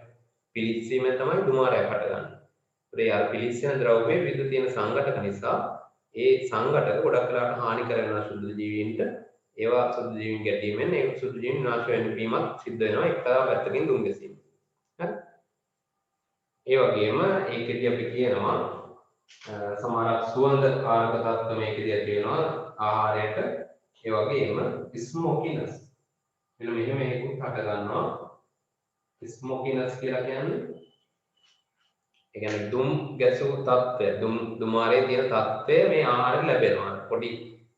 පිළිස්සීමෙන් තමයි දුමාරයක් හටගන්නේ ඒ අර පිළිස්සන ද්‍රව්‍යයේ විවිධ තියෙන සංඝටක නිසා ඒ සංඝටක ගොඩක් වෙලාවට හානි කරනවා ශුද්ධ ජීවීන්ට ඒවා ශුද්ධ ජීවීන් ගැටීමෙන් ඒ ශුද්ධ ජීවීන් නාශ වෙනවීමක් සිද්ධ වෙනවා එක්තරා පැත්තකින් දුම් ගැසීම. හරි. ඒ වගේම ඒකෙදි අපි කියනවා සමහර සුවඳ කාරක තත්ත්ව මේකෙදි ඇති වෙනවා ආහාරයට ඒ වගේම ස්මෝකිනස් මෙන්න මෙහෙම එකක් හට ගන්නවා ස්මෝකිනස් කියලා කියන්නේ ඒ කියන්නේ දුම් ගැසූ තත්ත්වය දුමාරයේ තියෙන තත්ත්වය මේ ආහාරයට ලැබෙනවා පොඩි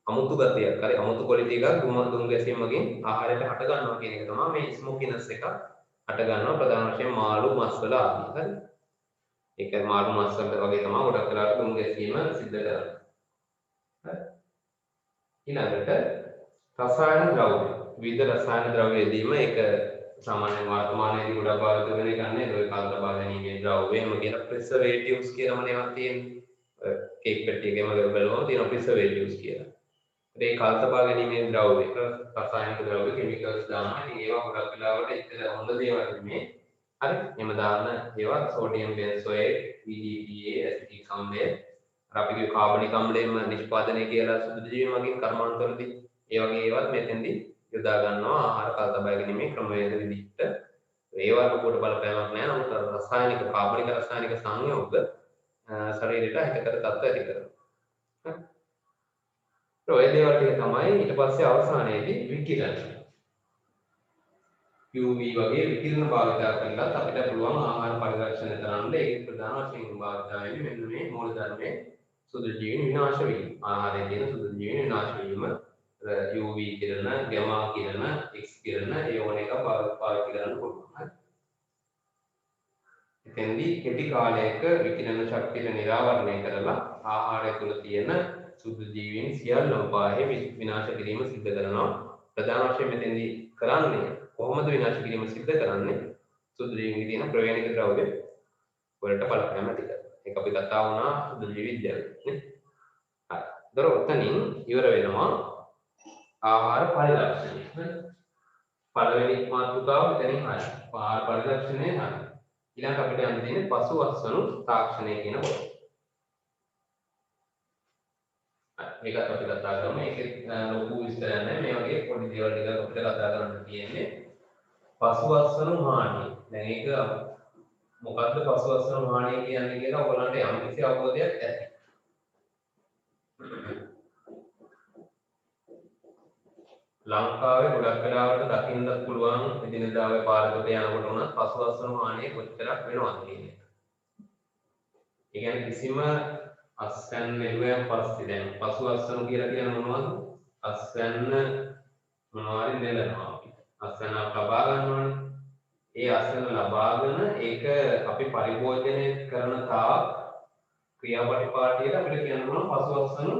අමුතු ගතියක් හරි අමුතු ක්වොලිටි එකක් දුම් ගැසීමකින් ආහාරයට හට ගන්නවා කියන එක තමයි මේ ස්මෝකිනස් එක හට ගන්නවා ප්‍රධාන වශයෙන් මාළු මස් වල ආදී හරි ඒක මාළු මස් වල වගේ තමයි ගොඩක් වෙලාවට දුම් ගැසීම සිද්ධ කරන්නේ හරි ඊළඟට රසායන ද්‍රව්‍ය විවිධ රසායන ද්‍රව්‍ය යෙදීම ඒක සාමාන්‍යයෙන් වර්තමානයේදී ගොඩක් භාවිත වෙන එක නේ ඔය කල්තබා ගැනීමේ ද්‍රව්‍ය එහෙම කියන ප්‍රිසර්වේටිව්ස් කියලා මොනවද තියෙන්නේ කේක් පෙට්ටියකම බලවම තියෙන ප්‍රිසර්වේටිව්ස් කියලා ඒ කල්තබා ගැනීමේ ද්‍රව්‍ය රසායනික ද්‍රව්‍ය කිමිකල්ස් දානවා ඉතින් ඒවා ගොඩක් වෙලාවට ඉතල හොඳ දේවල් නෙමෙයි හරි එහෙම දාන ඒවා සෝඩියම් බෙන්සෝයේට් PDPA ඇසිටික් අම්ලය අපි කිය කාබනික අම්ලයෙන් නිෂ්පාදනය කියලා සුදු ජීවීන් වගේ කර්මාන්තවලදී ඒ වගේ ඒවත් මෙතෙන්දී යොදා ගන්නවා ආහාර කල්තබා ගැනීමේ ක්‍රමවේද විදිහට ඒවා ලොකුට බලපෑමක් නැහැ නමුත් රසායනික කාබනික රසායනික සංයෝග ශරීරයට හිතකර තත්ත්ව ඇති කරනවා ඔය දේවල් ටික තමයි ඊට පස්සේ අවසානයේදී විකිරණ UV වගේ විකිරණ භාවිතා කරලා අපිට පුළුවන් ආහාර පරිරක්ෂණය කරන්න ඒකේ ප්‍රධාන වශයෙන් භාවිතා වෙන්නේ මෙන්න මේ මූලධර්මයේ සුදු ජීවීන් විනාශ වීම ආහාරයේ තියෙන සුදු ජීවීන් විනාශ වීම UV කිරණ, ගැමා කිරණ, X කිරණ ඒ ඕන එක පාවිච්චි කරන්න පුළුවන්. හරි. එතෙන්දී කෙටි කාලයක විකිරණ ශක්තිය නිරාවරණය කරලා ආහාරය තුළ තියෙන සුදු ජීවීන් සියල්ලම පාහේ විනාශ කිරීම සිද්ධ කරනවා. ප්‍රධාන වශයෙන් මෙතෙන්දී කරන්නේ කොහොමද විනාශ කිරීම සිද්ධ කරන්නේ? සුදු ජීවීන්ගේ තියෙන ප්‍රවේණික ද්‍රව්‍ය වලට බලපෑම ඇති කරනවා. ඒක අපි කතා වුණා සුදු ජීවි විද්‍යාවේ නේ. හරි. දර ඔතනින් ඉවර වෙනවා ආහාර පරිරක්ෂණය. පළවෙනි මාතෘකාව එතනින් හරි. ආහාර පරිරක්ෂණය හරි. ඊළඟට අපිට යන්න තියෙන්නේ පසුවස්සනු තාක්ෂණය කියන කොට. මේකත් අපි කතා කරමු. ඒකේ ලොකු විස්තරයක් නැහැ. මේ වගේ පොඩි දේවල් ටිකක් අපිට කතා කරන්න තියෙන්නේ. පසුවස්සනු හානිය. දැන් ඒක මොකක්ද පසුවස්සනු හානිය කියන්නේ කියලා ඔයගලන්ට යම්කිසි අවබෝධයක් ඇති. ලංකාවේ ගොඩක් වෙලාවට දකින්නත් පුළුවන් එදිනෙදාවේ පාරකට යනකොට උනත් පසුවස්සනු හානිය කොච්චරක් වෙනවද කියන එක. ඒ කියන්නේ කිසිම අස්වැන්න නෙළුවෙන් පස්සේ දැන් පසුවස්සනු කියලා කියන්නේ මොනවද? අස්වැන්න මොනවාරි නෙලනවා අපි. අස්වැන්නක් ලබා ගන්නවනේ. ඒ අස්වැන්න ලබාගෙන ඒක අපි පරිභෝජනය කරන තාක් ක්‍රියාපටිපාටියට අපිට කියන්න පුළුවන් පසුවස්සනු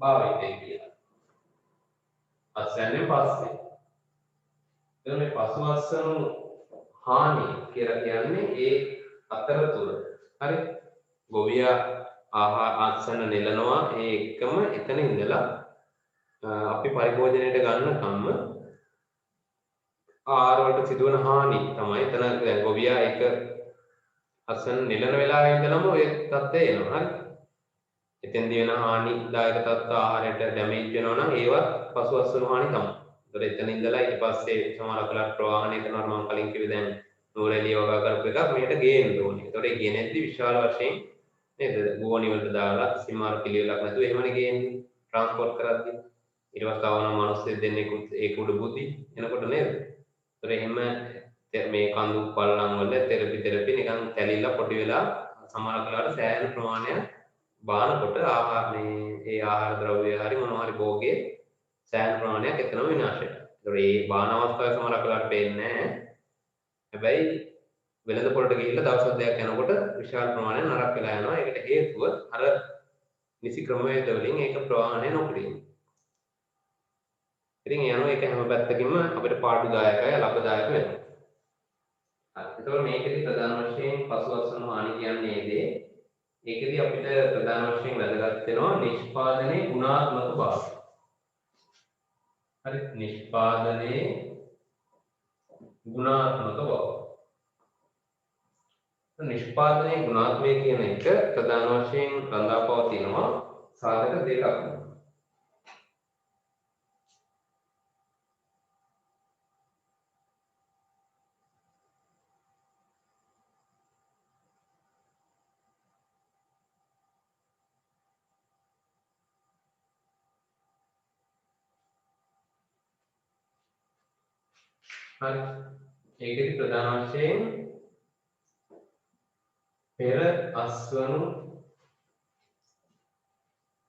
භාවිතය කියලා. අස්වැන්නේ පස්සේ. එතන මේ පසුවස්සනු හානිය කියලා කියන්නේ ඒ අතරතුර. හරි? ගොවියා ආහාර අස්වැන්න නෙලනවා ඒ එකම එතන ඉඳලා අපි පරිභෝජනයට ගන්නකම්ම ආහාර වලට සිදුවන හානි තමයි එතන දැන් ගොවියා ඒක අස්වැන්න නෙලන වෙලාවේ ඉඳලම ඔය තත්ත්වය එනවා. හරි? එතෙන්දී වෙන හානිදායක තත්ත්ව ආහාරයට ඩැමේජ් වෙනවා නම් ඒවත් පසුවස්සනු හානි තමයි. ඒතර එතන ඉඳලා ඊට පස්සේ සමහර කලක් ප්‍රවාහණය කරනවා මම කලින් කිව්වේ දැන් නූරෙලිය වගා කරපු එකක් මෙහෙට ගේන්න ඕනේ. ඒතර ඒ ගේනෙද්දී විශාල වශයෙන් නේද ගෝණි වලට දාලා සිමාර පිළිවෙලක් නැතුව එහෙමනේ ගේන්නේ ට්‍රාන්ස්පෝර්ට් කරද්දී. ඊට පස්සේ තවනම් මිනිස්සු දෙන්නෙකුත් ඒක උඩ බුදි එනකොට නේද? ඒතර එහෙම මේ කඳු පල්ලම් වල තෙරපි නිකන් තැලිලා පොඩි වෙලා සමහර කලකට සෑහෙන ප්‍රමාණයක් බානකොට ආහාර මේ ඒ ආහාර ද්‍රව්‍ය හරි මොනවා හරි භෝගයේ සෑහෙන ප්‍රමාණයක් එතනම විනාශ වෙනවා. ඒතකොට මේ බාන අවස්ථාවේ සමහර කලකට පේන්නේ නැහැ. හැබැයි වෙළඳ පොළට ගිහිල්ලා දවස් දෙකක් යනකොට විශාල ප්‍රමාණයක් නරක වෙලා යනවා. ඒකට හේතුව අර නිසි ක්‍රමවේද වලින් ඒක ප්‍රවාහණය නොකිරීම. ඉතින් යනවා ඒක හැම පැත්තකින්ම අපිට පාඩුදායකයි ලාභදායක වෙනවා. හරි. ඒතකොට මේකෙදි ප්‍රධාන වශයෙන් පසුවස්සන හානි කියන්නේ දේ. ඒකෙදි අපිට ප්‍රධාන වශයෙන් වැදගත් වෙනවා නිෂ්පාදනයේ ගුණාත්මක භාවය. හරි. නිෂ්පාදනයේ ගුණාත්මක බව. නිෂ්පාදනයේ ගුණාත්මය කියන එක ප්‍රධාන වශයෙන් රඳාපවතිනවා සාධක දෙකක්. හරි. ඒකෙදි ප්‍රධාන වශයෙන් පෙර අස්වනු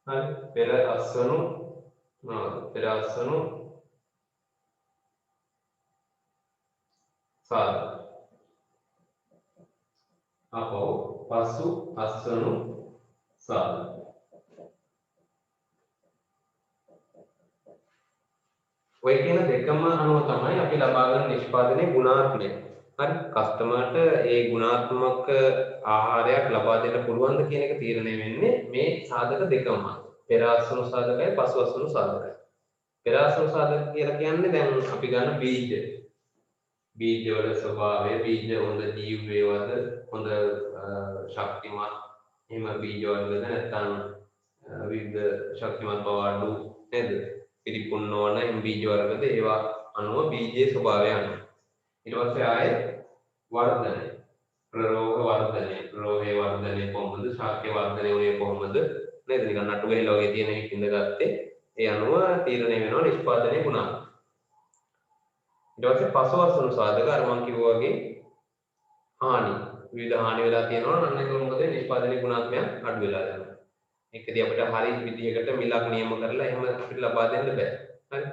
හරි පෙර අස්වනු සාධක අපෝ පසු අස්වනු සාධක. ඔය කියන දෙකම අනුව තමයි අපි ලබා ගන්න නිෂ්පාදනයේ ගුණාත්මය. හරි කස්ටමර්ට ඒ ගුණාත්මක ආහාරයක් ලබා දෙන්න පුළුවන්ද කියන එක තීරණය වෙන්නේ මේ සාධක දෙකම. පෙර අස්වනු සාධකයි පසු අස්වනු සාධකයි. පෙර අස්වනු සාධක කියලා කියන්නේ දැන් අපි ගන්න බීජ. බීජ වල ස්වභාවය, බීජ හොඳ ජීවවේවද, හොඳ ශක්තිමත් එහෙම බීජ වලද නැත්නම් විවිධ ශක්තිමත් බව අඩු නේද? පිළිකුල් නොවන බීජ වර්ගද ඒවා අනුව බීජයේ ස්වභාවය අනුව ඊට පස්සේ ආයේ වර්ධනය ප්‍රරෝග වර්ධනය ප්‍රරෝගයේ වර්ධනය කොහොමද ශාක්‍ය වර්ධනය උනේ කොහොමද නේද නිකන් නටු ගහලා වගේ තියෙන එක ඉඳගත්තේ ඒ අනුව තීරණය වෙනවා නිෂ්පාදනයේ ගුණාත්මක. ඊට පස්සේ පසුවස්සනු සාධක අර මම කිව්වා වගේ හානි විවිධ හානි වෙලා තියෙනවා නම් ඒක මොකද නිෂ්පාදනයේ ගුණාත්මය අඩු වෙලා යනවා. ඒකදී අපිට හරි විදිහකට මිලක් නියම කරලා එහෙම අපිට ලබා දෙන්න බෑ. හරි.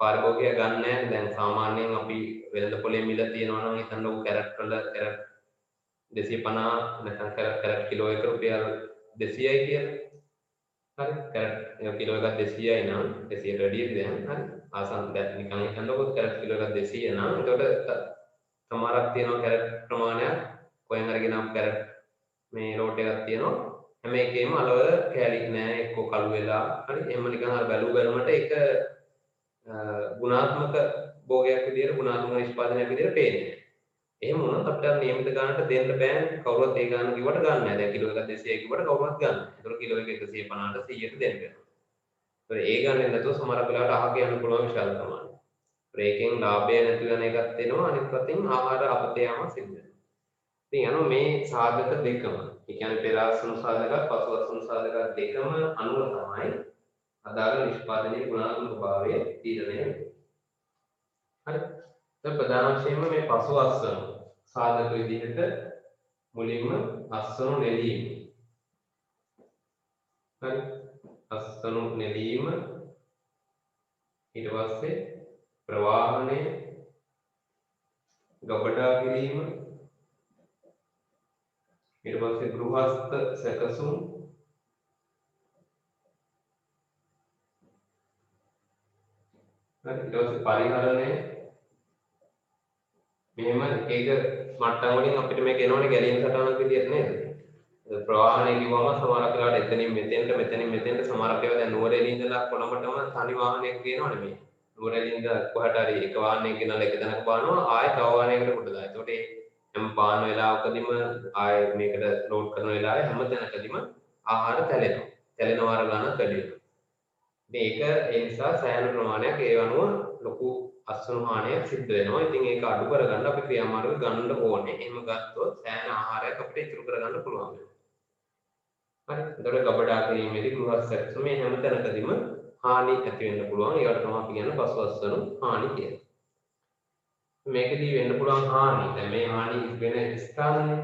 පාරිභෝගිකයා ගන්න නැහැ. දැන් සාමාන්‍යයෙන් අපි වෙළඳ පොලේ මිල තියනවා නම් හිතන්නකෝ කැරට් වල කැරට් 250 නැත්නම් කැරට් කිලෝ එක රුපියල් 200යි කියලා. හරි. කැරට් කිලෝ එකක් 200යි නම් 200ට වැඩියද දැන් හරි. ආසන්න දැන් නිකන් හිතන්නකෝ කැරට් කිලෝ එකක් 200 නම් එතකොට සමහරක් තියෙනවා කැරට් ප්‍රමාණයක් කොහෙන් හරි ගෙනාව කැරට් මේ ලෝට් එකක් තියෙනවා. හැම එකේම අලවල කැලි නෑ එක්ක කළු වෙලා හරි එහෙම නිකන් අර බැලු බැලමට ඒක ගුණාත්මක භෝගයක් විදියට ගුණාත්මක නිෂ්පාදනයක් විදියට පේන්නේ. එහෙම වුණොත් අපිට නියමිත ගානට දෙන්න බෑනේ. කවුරුත් ඒ ගාන කිව්වට ගන්න නෑ. දැන් කිලෝ එකක් 200 කිව්වට කවුරුත් ගන්න නෑ. ඒතකොට කිලෝ එක 150ට 100ට දෙන්න වෙනවා. ඒතකොට ඒ ගානේ නැතුව සමහර වෙලාවට අහක යන්න පුළුවන් විශාල ප්‍රමාණයක්. ඒකෙන් ලාභය නැති වෙන එකක් වෙනවා. අනිත් පැත්තෙන් ආහාර අපතේ යාම සිද්ධ වෙනවා. ඉතින් යනවා මේ සාධක දෙකම. ඒ කියන්නේ පෙර අස්වනු සාධකත් පසු අස්වනු සාධකත් දෙකම අනුව තමයි අදාළ නිෂ්පාදනයේ ගුණාත්මක භාවය තීරණය වෙන්නේ. හරි. දැන් ප්‍රධාන වශයෙන්ම මේ පසු අස්වනු සාධක විදිහට මුලින්ම අස්වනු නෙලීම. හරි. අස්වනු නෙලීම ඊට පස්සේ ප්‍රවාහණය ගබඩා කිරීම ඊට පස්සේ ගෘහස්ත සැකසුම් ඊට පස්සේ පරිහරණය මෙහෙම එක මට්ටම් වලින් අපිට මේක එනවනේ ගැලීම් සටහනක් විදියට නේද? ප්‍රවාහණය කිව්වම සමහරක් වෙලාවට එතනින් මෙතෙන්ට මෙතනින් මෙතෙන්ට සමහරක් ඒවා දැන් නුවරඑළිය ඉඳලා කොළඹටම තනි වාහනයක් ගේනවනේ මේ. නුවරඑළිය ඉඳලා කොහට හරි එක වාහනයක ගෙනල්ලා එක තැනක බානවා ආයෙ තව වාහනයකට කොට දානවා. ඒතකොට ඒ හැම බාන වෙලාවකදීම ආයෙ මේකට ලෝඩ් කරන වෙලාවේ හැම තැනකදීම ආහාර තැලෙනවා. තැලෙන වාර ගණනක් වැඩි වෙනවා. මේක ඒ නිසා සෑහෙන ප්‍රමාණයක් ඒ අනුව ලොකු අස්වනු හානියක් සිද්ධ වෙනවා. ඉතින් ඒක අඩු කරගන්න අපි ක්‍රියාමාර්ග ගන්න ඕනේ. එහෙම ගත්තොත් සෑහෙන ආහාරයක් අපිට ඉතුරු කරගන්න පුළුවන් වෙනවා. හරි. එතකොට ගබඩා කිරීමේදී ගෘහස්ත සැකසුමේ හැම තැනකදීම හානි ඇති වෙන්න පුළුවන්. ඒකට තමයි අපි කියන්නේ පසු අස්වනු හානි කියලා. මේකදී වෙන්න පුළුවන් හානි. දැන් මේ හානි වෙන ස්ථානනේ.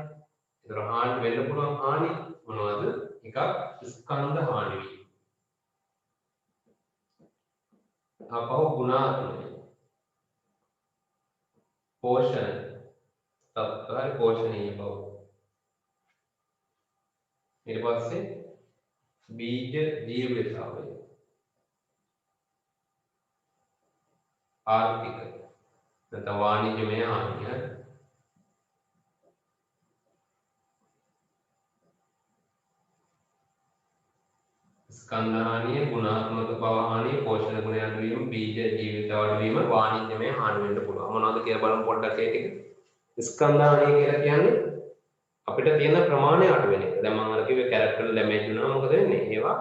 ඒතර හානි වෙන්න පුළුවන් හානි මොනවද? එකක් ස්කන්ධ හානි වීම. අපහු ගුණාත්මක පෝෂණ තත්ත්ව හරි පෝෂණීය බව. ඊට පස්සේ බීජ ජීවිතාවය ආර්ථික නැත්නම් වාණිජමය හානිය ස්කන්ධ හානිය ගුණාත්මක බව හානිය පෝෂණ ගුණ අඩු වීම බීජ ජීවිත අඩු වීම වාණිජමය හානි වෙන්න පුළුවන් මොනවද කියලා බලමු පොඩ්ඩක් ඒ ටික ස්කන්ධ හානිය කියලා කියන්නේ අපිට තියෙන ප්‍රමාණය අඩු වෙන එක දැන් මම අර කිව්වේ කැරක්ටර් ඩැමේජ් වෙනවා මොකද වෙන්නේ ඒවා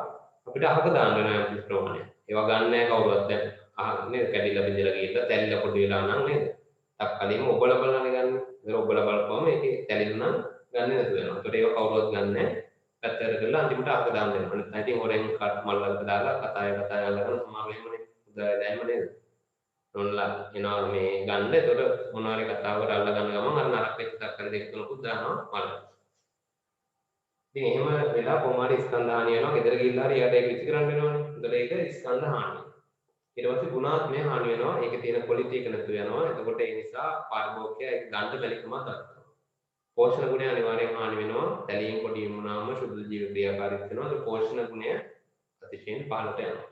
අපිට අහක දාන්න වෙනවා යම් ප්‍රමාණය ඒවා ගන්න නැහැ කවුරුවත් දැන් අහන්නේ කැඩිලා බිඳලා ගිහලා තැලිලා පොඩි වෙලා නම් නේද තක්කලින්ම ඔබලා බලන්නේ ගන්න ඒක ඔබලා බලපුවම ඒකේ තැලිලා නම් ගන්න නැතු වෙනවා ඒකට ඒවා කවුරුවත් ගන්න නැහැ පැත්තට කරලා අන්තිමට අහක දාන්න වෙනවා. නැත්නම් ඉතින් හොරෙන් කට් මල් වලට දාලා කතාය අල්ලගෙන සමාව වෙනවනේ. උදායදැයිම නේද? ඔන්ලා එනවා මේ ගන්න. ඒතකොට මොනවාරි කතාවකට අල්ල ගන්න ගමන් අර නරක වෙච්ච තක්කර දෙක තුනකුත් දානවා මල. ඉතින් එහෙම වෙලා කොහොමද ස්කන්ධ හානිය වෙනවා. ගෙදර ගිහිල්ලා හරි යට ඒක විසි කරන්න වෙනවනේ. ඒතකොට ඒක ස්කන්ධ හානිය. ඊට පස්සේ ගුණාත්මය හානි වෙනවා. ඒකේ තියෙන ක්වොලිටි එක නැතු වෙනවා. එතකොට ඒ නිසා පාරිභෝගිකයා ඒක ගන්න බැරිකම දක්වනවා. පෝෂණ ගුණය අනිවාර්යෙන් හානි වෙනවා. තැලීම් පොඩි වුණාම සුදු ජීව ක්‍රියාකාරීත්වය වෙනවා. ඒ පෝෂණ ගුණය අතිශයින් පහළට යනවා.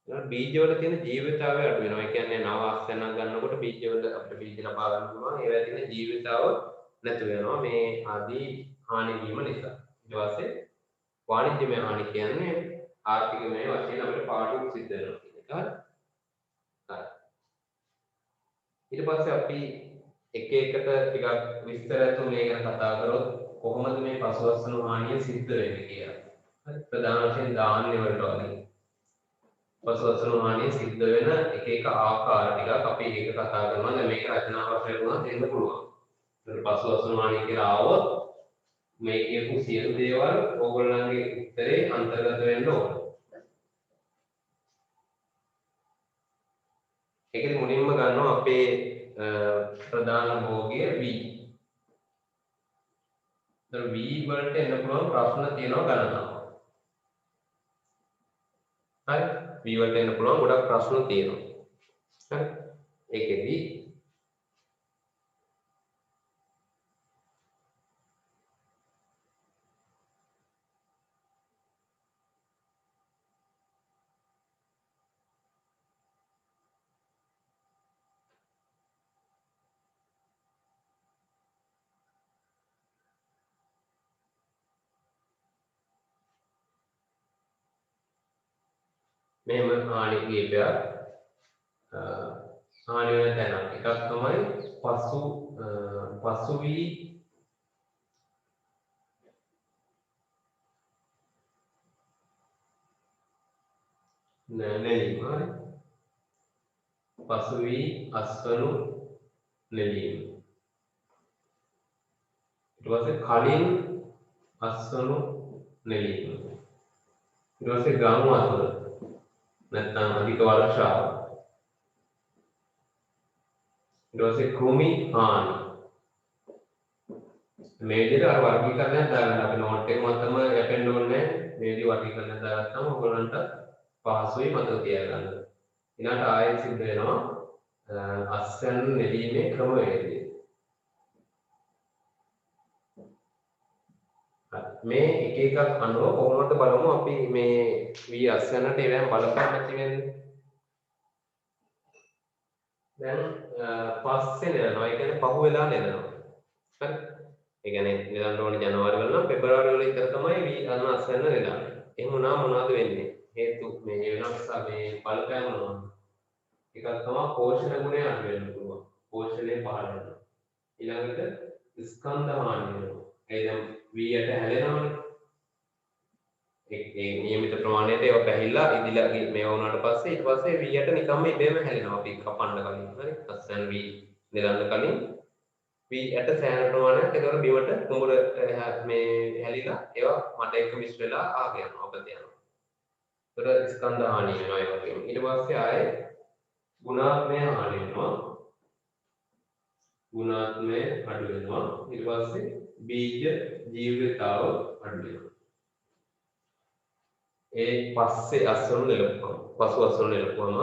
ඊළඟ බීජ වල තියෙන ජීවිතාවය අඩු වෙනවා. ඒ කියන්නේ නව ආස්තනක් ගන්නකොට බීජ වල අපිට බීජ ලබා ගන්න පුළුවන්. ඒවා තියෙන ජීවිතාව නැතු වෙනවා. මේ ආදී හානි වීම නිසා. ඊට පස්සේ වාණිජ්‍යමය හානි කියන්නේ ආර්ථිකමය වශයෙන් අපිට පාඩුවක් සිද්ධ වෙනවා කියන එක. හරි. ඊට පස්සේ අපි එක එකට ටිකක් විස්තර ඇතුව මේ ගැන කතා කරොත් කොහොමද මේ පසුවස්සන හානිය සිද්ධ වෙන්නේ කියලා. හරි ප්‍රධාන වශයෙන් ධාන්‍ය වලට වගේ පසුවස්සන හානිය සිද්ධ වෙන එක එක ආකාර ටිකක් අපි එක කතා කරනවා. දැන් මේක රචනා වශයෙන් වුණා දෙන්න පුළුවන්. ඒත් පසුවස්සන හානිය කියලා ආවොත් මේ කියපු සියලු දේවල් ඕගොල්ලන්ගේ උත්තරේ අන්තර්ගත වෙන්න ඕන. ඒකෙදි මුලින්ම ගන්නවා අපේ ප්‍රධාන භෝගය V. දැන් V වලට එන්න පුළුවන් ප්‍රශ්න තියෙනවා ගණනාව. හරි. V වලට එන්න පුළුවන් ගොඩක් ප්‍රශ්න තියෙනවා. හරි. ඒකෙදි මෙහෙම හානි කීපයක් හානි වෙන තැන එකක් තමයි පසු වී නෙලීම. හරි. පසු වී අස්වනු නෙලීම. ඊට පස්සේ කලින් අස්වනු නෙලීම. ඊට පස්සේ ගාමු අතුර නැත්නම් අධික වර්ෂාව. ඊට පස්සේ කෘමි හානි. මේ විදිහට අර වර්ගීකරණයක් දාගන්න අපි නෝට් එක මතම යැපෙන්න ඕනේ. මේ විදිහ වර්ගීකරණයක් දාගත්තම ඔයගොල්ලන්ට පහසුයි මතක තියාගන්න. ඊළඟට ආයෙත් සිද්ධ වෙනවා අස්වැන්න නෙලීමේ ක්‍රමවේදය. මේ එක එකක් අනුව කොහොමද බලමු අපි මේ V අස්වැන්නට ඒවෙන් බලපෑම් ඇති වෙන්නේ. දැන් පස්සේ නෙලනවා. ඒ කියන්නේ පහු වෙලා නෙලනවා. හරි. ඒ කියන්නේ නෙලන්න ඕනේ ජනවාරි වල නම් පෙබරවාරි වල ඉතර තමයි V අස්වැන්න නෙලන්නේ. එහෙම වුණාම මොනවද වෙන්නේ? හේතු මේ වෙනස් මේ බලපෑම් මොනවද? එකක් තමයි පෝෂණ ගුණය අඩු වෙන්න පුළුවන්. පෝෂණය පහළ වෙනවා. ඊළඟට ස්කන්ධ හානි වෙනවා. ඒ දැන් V යට හැලෙනවනේ. ඒ නියමිත ප්‍රමාණයට ඒවා පැහිලා ඉදිලා මේවා වුණාට පස්සේ ඊට පස්සේ V යට නිකම්ම ඉබේම හැලෙනවා. අපි කපන්න කලින්. හරි. අස්සන් V නෙලන්න කලින් V යට සෑහෙන ප්‍රමාණයක් ඒතකොට බිමට කුඹුර මේ හැලිලා ඒවා මට එක්ක මිශ්‍ර වෙලා ආගෙන යනවා. අපත යනවා. ඒතකොට ස්කන්ධ හානි වෙනවා ඒ වගේම. ඊට පස්සේ ආයේ ගුණාත්මය හානි වෙනවා. ගුණාත්මය අඩු වෙනවා. ඊට පස්සේ බීජ ජීවිතාව අඩු වෙනවා. ඒ පස්සේ අස්වනු නෙලපුවම පසු අස්වනු නෙලපුවම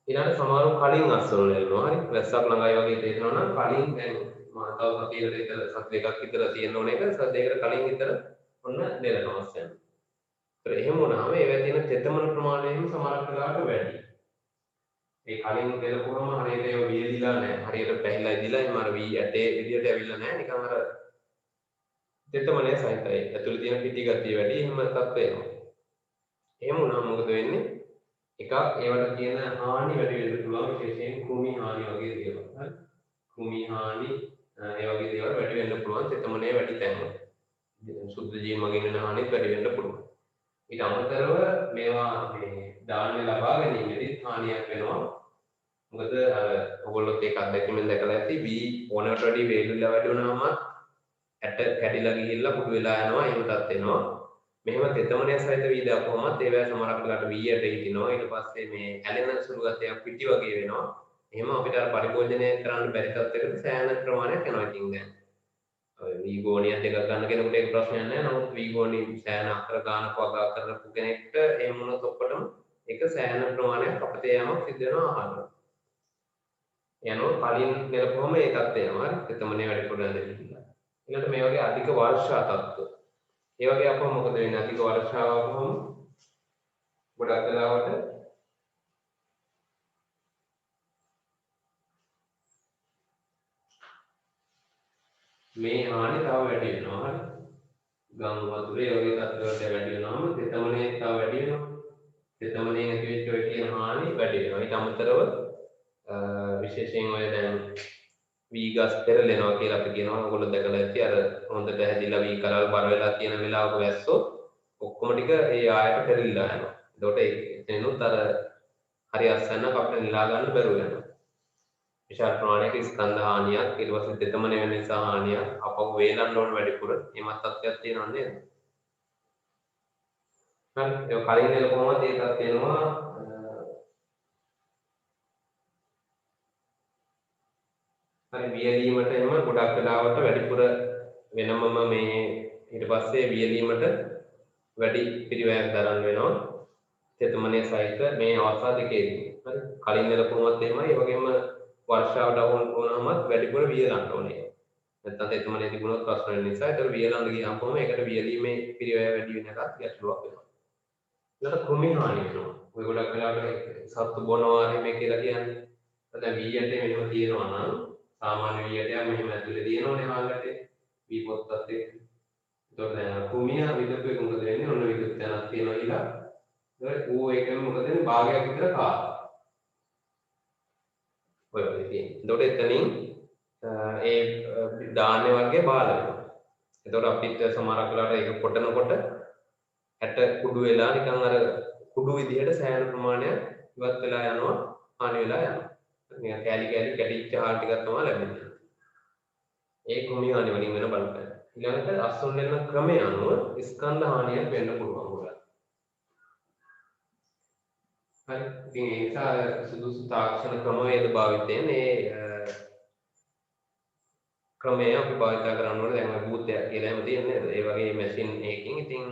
ඊළඟ සමහරව කලින් අස්වනු නෙලනවා. හරි. වැස්සක් ළඟයි වගේ තේරෙනවා නම් කලින් දැන් මාතාව සතියකට විතර සති දෙකක් විතර තියෙන ඕන එක සති දෙකකට කලින් විතර ඔන්න නෙලනවා දැන්. ඒතර එහෙම වුණාම ඒවැ තියෙන තෙතමන ප්‍රමාණයම සමහරක් වෙලාවට වැඩි. ඒ කලින් දෙලපුවම හරියට ඒව වියදිලා නැහැ. හරියට පැහිලා ඉදිලා එම අර වී ඇටේ විදියට ඇවිල්ලා නැහැ. නිකන් අර තෙතමනේ සහිතයි. ඇතුළේ තියෙන පිටි ගතිය වැඩි. එහෙම තත්ත්ව එනවා. එහෙම වුණාම මොකද වෙන්නේ? එකක් ඒවට තියෙන හානි වැඩි වෙන්න පුළුවන් විශේෂයෙන් කෘමි හානි වගේ දේවල්. හරි. කෘමි හානි ඒ වගේ දේවල් වැඩි වෙන්න පුළුවන් තෙතමනේ වැඩි තැන්වල. සුද්ධ ජීවි මගින් වෙන හානිත් වැඩි වෙන්න පුළුවන්. ඊට අමතරව මේවා මේ දාන්න ලබා ගැනීමේදී හානියක් වෙනවා. මොකද අර ඔයගොල්ලොත් ඒක අත්දැකීමෙන් දැකලා ඇති වී ඕනකට වැඩි වේලුලා වැඩි වුණාම ඇට කැඩිලා ගිහිල්ලා කුඩු වෙලා යනවා එහෙම තත් වෙනවා. මෙහෙම තෙතමනය සහිත වී දාපුවමත් ඒවැ සමහරක් වෙලාවට වී ඇට හිටිනවා. ඊට පස්සේ මේ ඇලෙන සුළු ගතියක් පිටි වගේ වෙනවා. එහෙම අපිට අර පරිභෝජනය කරන්න බැරි තත්යකට සෑහෙන ප්‍රමාණයක් යනවා. ඉතින් දැන් ඔය වීගෝනියත් එක ගන්න කෙනෙකුට ඒක ප්‍රශ්නයක් නැහැ. නමුත් වීගෝනි සෑහෙන අක්කර ගානක් වගා කරපු කෙනෙක්ට එහෙම වුණොත් ඔක්කොටම ඒක සෑහෙන ප්‍රමාණයක් අපතේ යamak සිද්ධ වෙනවා ආහාර. යනවා කලින් නෙලපුවම ඒ තත්ත්වය යනවා. හරි. තෙතමනේ වැඩිපුර නැදෙන්න. ඊළඟට මේ වගේ අධික වර්ෂා තත්ත්ව. ඒ වගේ අපව මොකද වෙන්නේ? අධික වර්ෂාව ආවම ගොඩක් වෙලාවට මේ හානි තව වැඩි වෙනවා. හරි. ගම් වතුරේ වගේ තත්ත්වවලට වැඩි වෙනවාම තෙතමනේ තව වැඩි වෙනවා. තෙතමනේ නැති වෙච්ච ඔය කියන හානි වැඩි වෙනවා. ඊට අමතරව විශේෂයෙන් ඔය දැන් වී ගස් පෙරලෙනවා කියලා අපි කියනවා. ඔයගොල්ලෝ දැකලා ඇති අර හොඳට හැදිලා වී කරල් බර වෙලා තියෙන වෙලාවක වැස්සොත් ඔක්කොම ටික ඒ ආයත පෙරලිලා යනවා. එතකොට එතනොත් අර හරි අස්සන්නක් අපිට නිලා ගන්න බැරුව යනවා. විශාල ප්‍රමාණයක ස්කන්ධ හානියක් ඊට පස්සේ තෙතමනේ වෙන නිසා හානියක් අපව වේලන්න ඕන වැඩිපුර එමත් තත්ත්වයක් තියෙනව නේද? හරි. ඒ කලින් නේද කොහොමද ඒ තත්ත්වය එනවා හරි වියලීමට එම ගොඩක් වෙලාවට වැඩිපුර වෙනමම මේ ඊට පස්සේ වියලීමට වැඩි පිරිවැයක් දරන්න වෙනවා තෙතමනේ සහිත මේ අවස්ථා දෙකේදී. හරි. කලින් නෙලපුවමත් එහෙමයි. ඒ වගේම වර්ෂාවට වුණාමත් වැඩිපුර වියලන්න ඕනේ. නැත්නම් තෙතමනේ තිබුණොත් ප්‍රශ්න වෙන නිසා ඒතර වියලන්න ගියාම කොහොම ඒකට වියලීමේ පිරිවැය වැඩි වෙන එකත් ගැටලුවක් වෙනවා. ඊට කෘමි හානි වෙනවා. ඔය ගොඩක් වෙලාවට සත්තු බොනවා මේ කියලා කියන්නේ. දැන් වී ඇටේ මෙහෙම තියෙනවා නම් සාමාන්‍ය වී ඇටයක් මෙහෙම ඇතුලේ තියෙනවනේ හාල්ලට වී පොත්තත් එක්ක. ඒතකොට දැන් කෘමිය විදුත් එක මොකද වෙන්නේ? ඔන්න විදුත් යනක් තියෙනවා කියලා. ඒතකොට ඌ එකම මොකද වෙන්නේ? භාගයක් විතර කාලා. ඔය වගේ තියෙනවා. ඒතකොට එතනින් ඒ ධාන්‍ය වර්ගයේ බාල වෙනවා. ඒතකොට අපිට සමහරක් වෙලාවට ඒක කොටනකොට ඇට කුඩු වෙලා නිකන් අර කුඩු විදිහට සෑහෙන ප්‍රමාණයක් ඉවත් වෙලා යනවා හානි වෙලා යනවා. නිකන් කැලි කැලි කැටිච්ච හාල් ටිකක් තමයි ලැබෙන්නේ. ඒ කෘමි හානි වලින් වෙන බලපෑම. ඊළඟට අස්වැන්න වෙන ක්‍රමය අනුව ස්කන්ධ හානියක් වෙන්න පුළුවන් ගොඩක්. හරි. ඉතින් ඒ නිසා සුදුසු තාක්ෂණ ක්‍රමවේද භාවිතයෙන් මේ ක්‍රමය අපි භාවිත කරන්න ඕනේ. දැන් ඔය භූතය කියලා එහෙම තියෙන්නේ නේද? ඒ වගේ මැෂින් එකකින් ඉතින්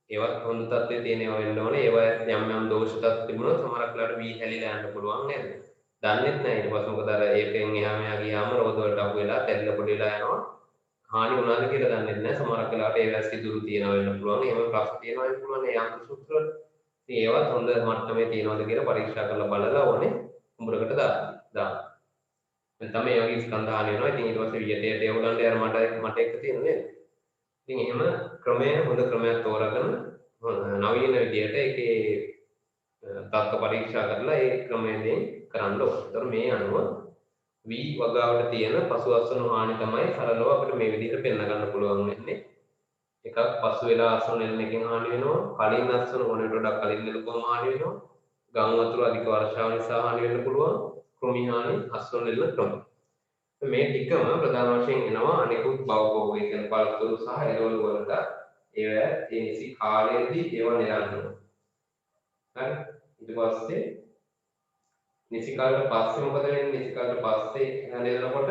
ඒවත් හොඳ තත්ත්වයේ තියෙන ඒවා වෙන්න ඕනේ. ඒවා යම් යම් දෝෂ තත්ත්ව තිබුණොත් සමහරක් වෙලාවට වී හැලිලා යන්න පුළුවන් නේද? දන්නේත් නැහැ. ඊට පස්සේ මොකද අර ඒකෙන් එහා මෙහා ගියාම රෝද වලට අහු වෙලා තැල්ල පොඩි වෙලා යනවා. හානි වුණාද කියලා දන්නේත් නැහැ. සමහරක් වෙලාවට ඒවා සිදුරු තියෙනවා වෙන්න පුළුවන්. එහෙම ප්‍රශ්න තියෙනවා වෙන්න පුළුවන්. ඒ යන්ත්‍ර සූත්‍ර වල. ඉතින් ඒවත් හොඳ මට්ටමේ තියෙනවද කියලා පරීක්ෂා කරලා බලලා ඕනේ කුඹරකට දාන්න. නැත්නම් මේ වගේ ස්කන්ධ හානි වෙනවා. ඉතින් ඊට පස්සේ වියටයට යවගන්න යාර මට එක තියෙන නේද? ඉතින් එහෙම ක්‍රමය හොඳ ක්‍රමයක් තෝරාගෙන නවීන විදියට ඒකේ තත්ත්ව පරීක්ෂා කරලා ඒ ක්‍රමයෙන් කරන්න ඕනේ. ඒතර මේ අනුව වී වගාවට තියෙන පසු අස්වනු හානි තමයි සරලව අපිට මේ විදිහට පෙන්න ගන්න පුළුවන් වෙන්නේ. එකක් පසු වෙලා අස්වනු නෙලන එකෙන් හානි වෙනවා. කලින් අස්වනු ඕනෙට වඩා කලින් නෙලපුවම හානි වෙනවා. ගම් වතුර අධික වර්ෂාව නිසා හානි වෙන්න පුළුවන්. කෘමි හානි අස්වනු නෙලන ක්‍රම. මේ ටිකම ප්‍රධාන වශයෙන් එනවා අනිකුත් භවභෝගී කියන පළතුරු සහ එළවලු වලට ඒවා ඒ නිසි කාලයේදී ඒවා නිරන්තරව. හරි. ඊට පස්සේ නිසි කාලයට පස්සේ මොකද වෙන්නේ? නිසි කාලයට පස්සේ නිරනකොට